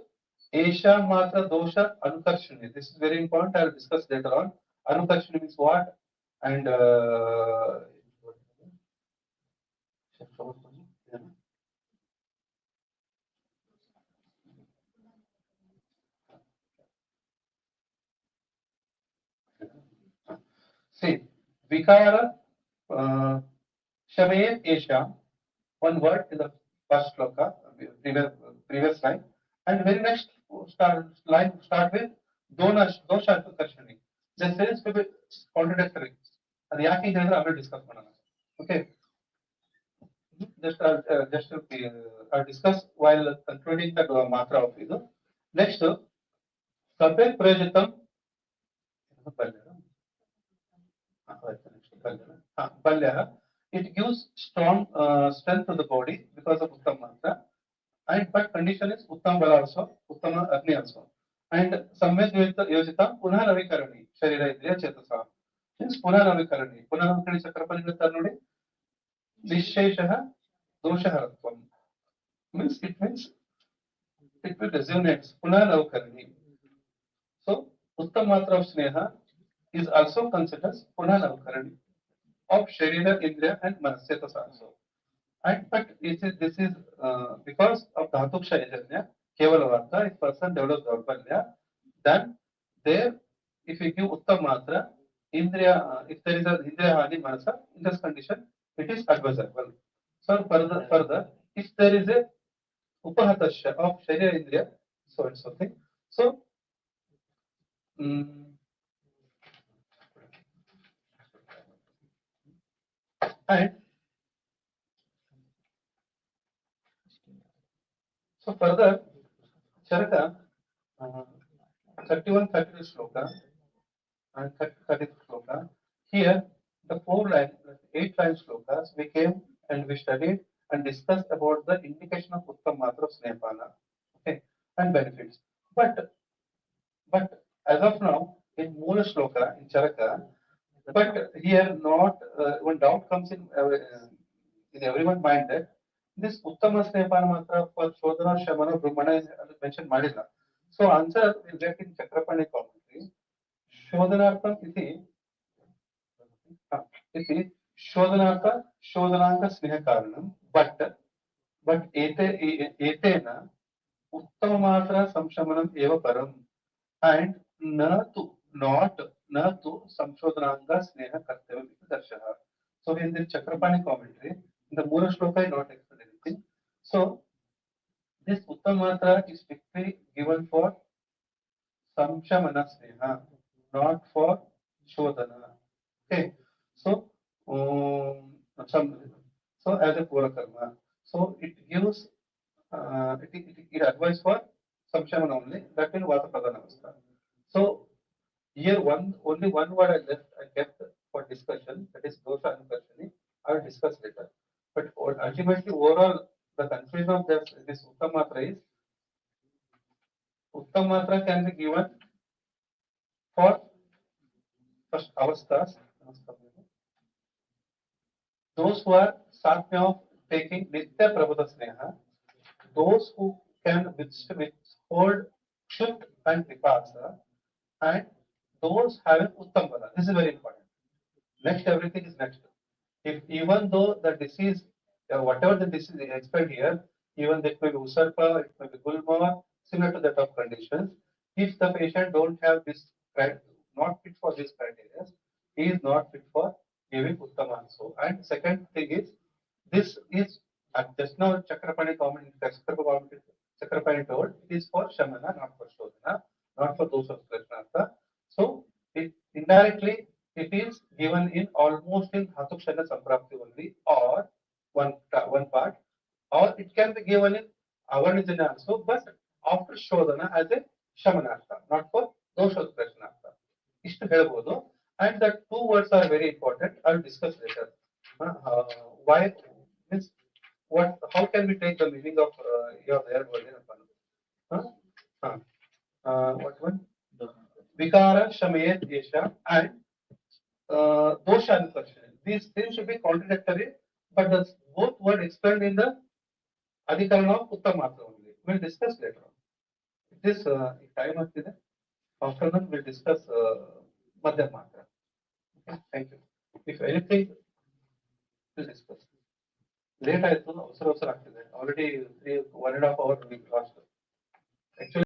Esha matra dosha anukarshini. This is very important. I will discuss later on. Anukarshini means what? And see, Vikara Shamaye Esha, one word in the first sloka, previous line, and very next line start with Dosha Karshani. The sentence will be contradictory. ಅದು ಯಾಕೆ ಇದೆ ಅಂದ್ರೆ ಆಮೇಲೆ discuss ಮಾಡೋಣ. Okay, just I'll discuss while concluding the matra of ಇದು. Next, Sabbe Prajitam Balya. It gives strong strength to the body because of Uttam Mantra. And but condition is Uttam Bala also, Uttama Agni also. And Samyak Yojita Punah Ravikarani, Sharira Indriya Chetasa. Means Punah Ravikarani. Punah Ravikarani Chakrapani Tarnodi. Visheshaha Doshaharatvam. Means it will resonate. Punah Ravikarani. So Uttam Matra of Sneha is also considered Punah Ravikarani of Sharira Indriya and Manasetas also. And but this is because of Dhatuksha Yajanya, Kevalavata, if person develops Dhaupalya, then there, if you give Uttam Matra, Indriya, if there is a Indriya Hani Manasa, in this condition, it is advisable. So further, if there is a Upahatasya of Sharira Indriya, so and something. So, and so further, Charaka 31, 32 sloka and 32 sloka. Here, the 8 line slokas we came and we studied and discussed about the indication of Uttam Matra of Snehapana, okay, and benefits. But as of now, in Moola sloka in Charaka, but here not one doubt comes in everyone's mind that this Uttama Snehapana Matra for Shodhana, Shamana, Brahmana is mentioned Madila. So answer will get in Chakrapani commentary. Shodhanartham iti Shodhananka Sneha Karanam, but etena Uttama Matra Samshamanam eva param, and not to Samshodhananga Sneha Kartava Darshaha. So in the Chakrapani commentary, in the Mura Shloka I not explain anything. So this Uttama Matra is strictly given for Samshamana Sneha, not for Shodhana. Okay. So some, so as a pura karma. So it gives, it advice for samshaman only, that will vata pradana avastha. So here only one word I kept for discussion, that is dosha anukarshani. I will discuss later. But ultimately overall, the conclusion of this Uttamatra is Uttamatra can be given for first avasthas. Those who are satya of taking nitya prabhuta sneha, those who can withhold kshupt and vipasa, and those having uttam pada. This is very important. Next, everything is next. If even though the disease, whatever the disease is explained here, even that may be usarpa, it may be gulma, similar to that of conditions. If the patient don't have this, not fit for these criteria, he is not fit for giving uttama also. And second thing is, this is just now Chakrapani comment, Chakrapani told, it is for Shamana, not for Shodhana, not for those of Krishnartha. So it indirectly it is given in almost in Dhatukshana Samprapti only, or one part, or it can be given in Avanijana also, but after Shodhana as a Shamanartha, not for Doshotkrishnartha. ಇಷ್ಟು ಹೇಳ್ಬೋದು. And the two words are very important. I'll discuss later. Why means what? How can we take the meaning of your there word? Huh? Huh. What one? Vikara Shamayet Yesha and Dosha Anusarshana. These things should be contradictory, but the both word explained in the Adhikarana of Uttamatra only. We'll discuss later on. This time afternoon we'll discuss Madhyamatra. Okay, thank you. If anything, we'll discuss. Late ಆಯ್ತು ಅವಸರ ಆಗ್ತಿದೆ already 1.5 hour we lost. Actually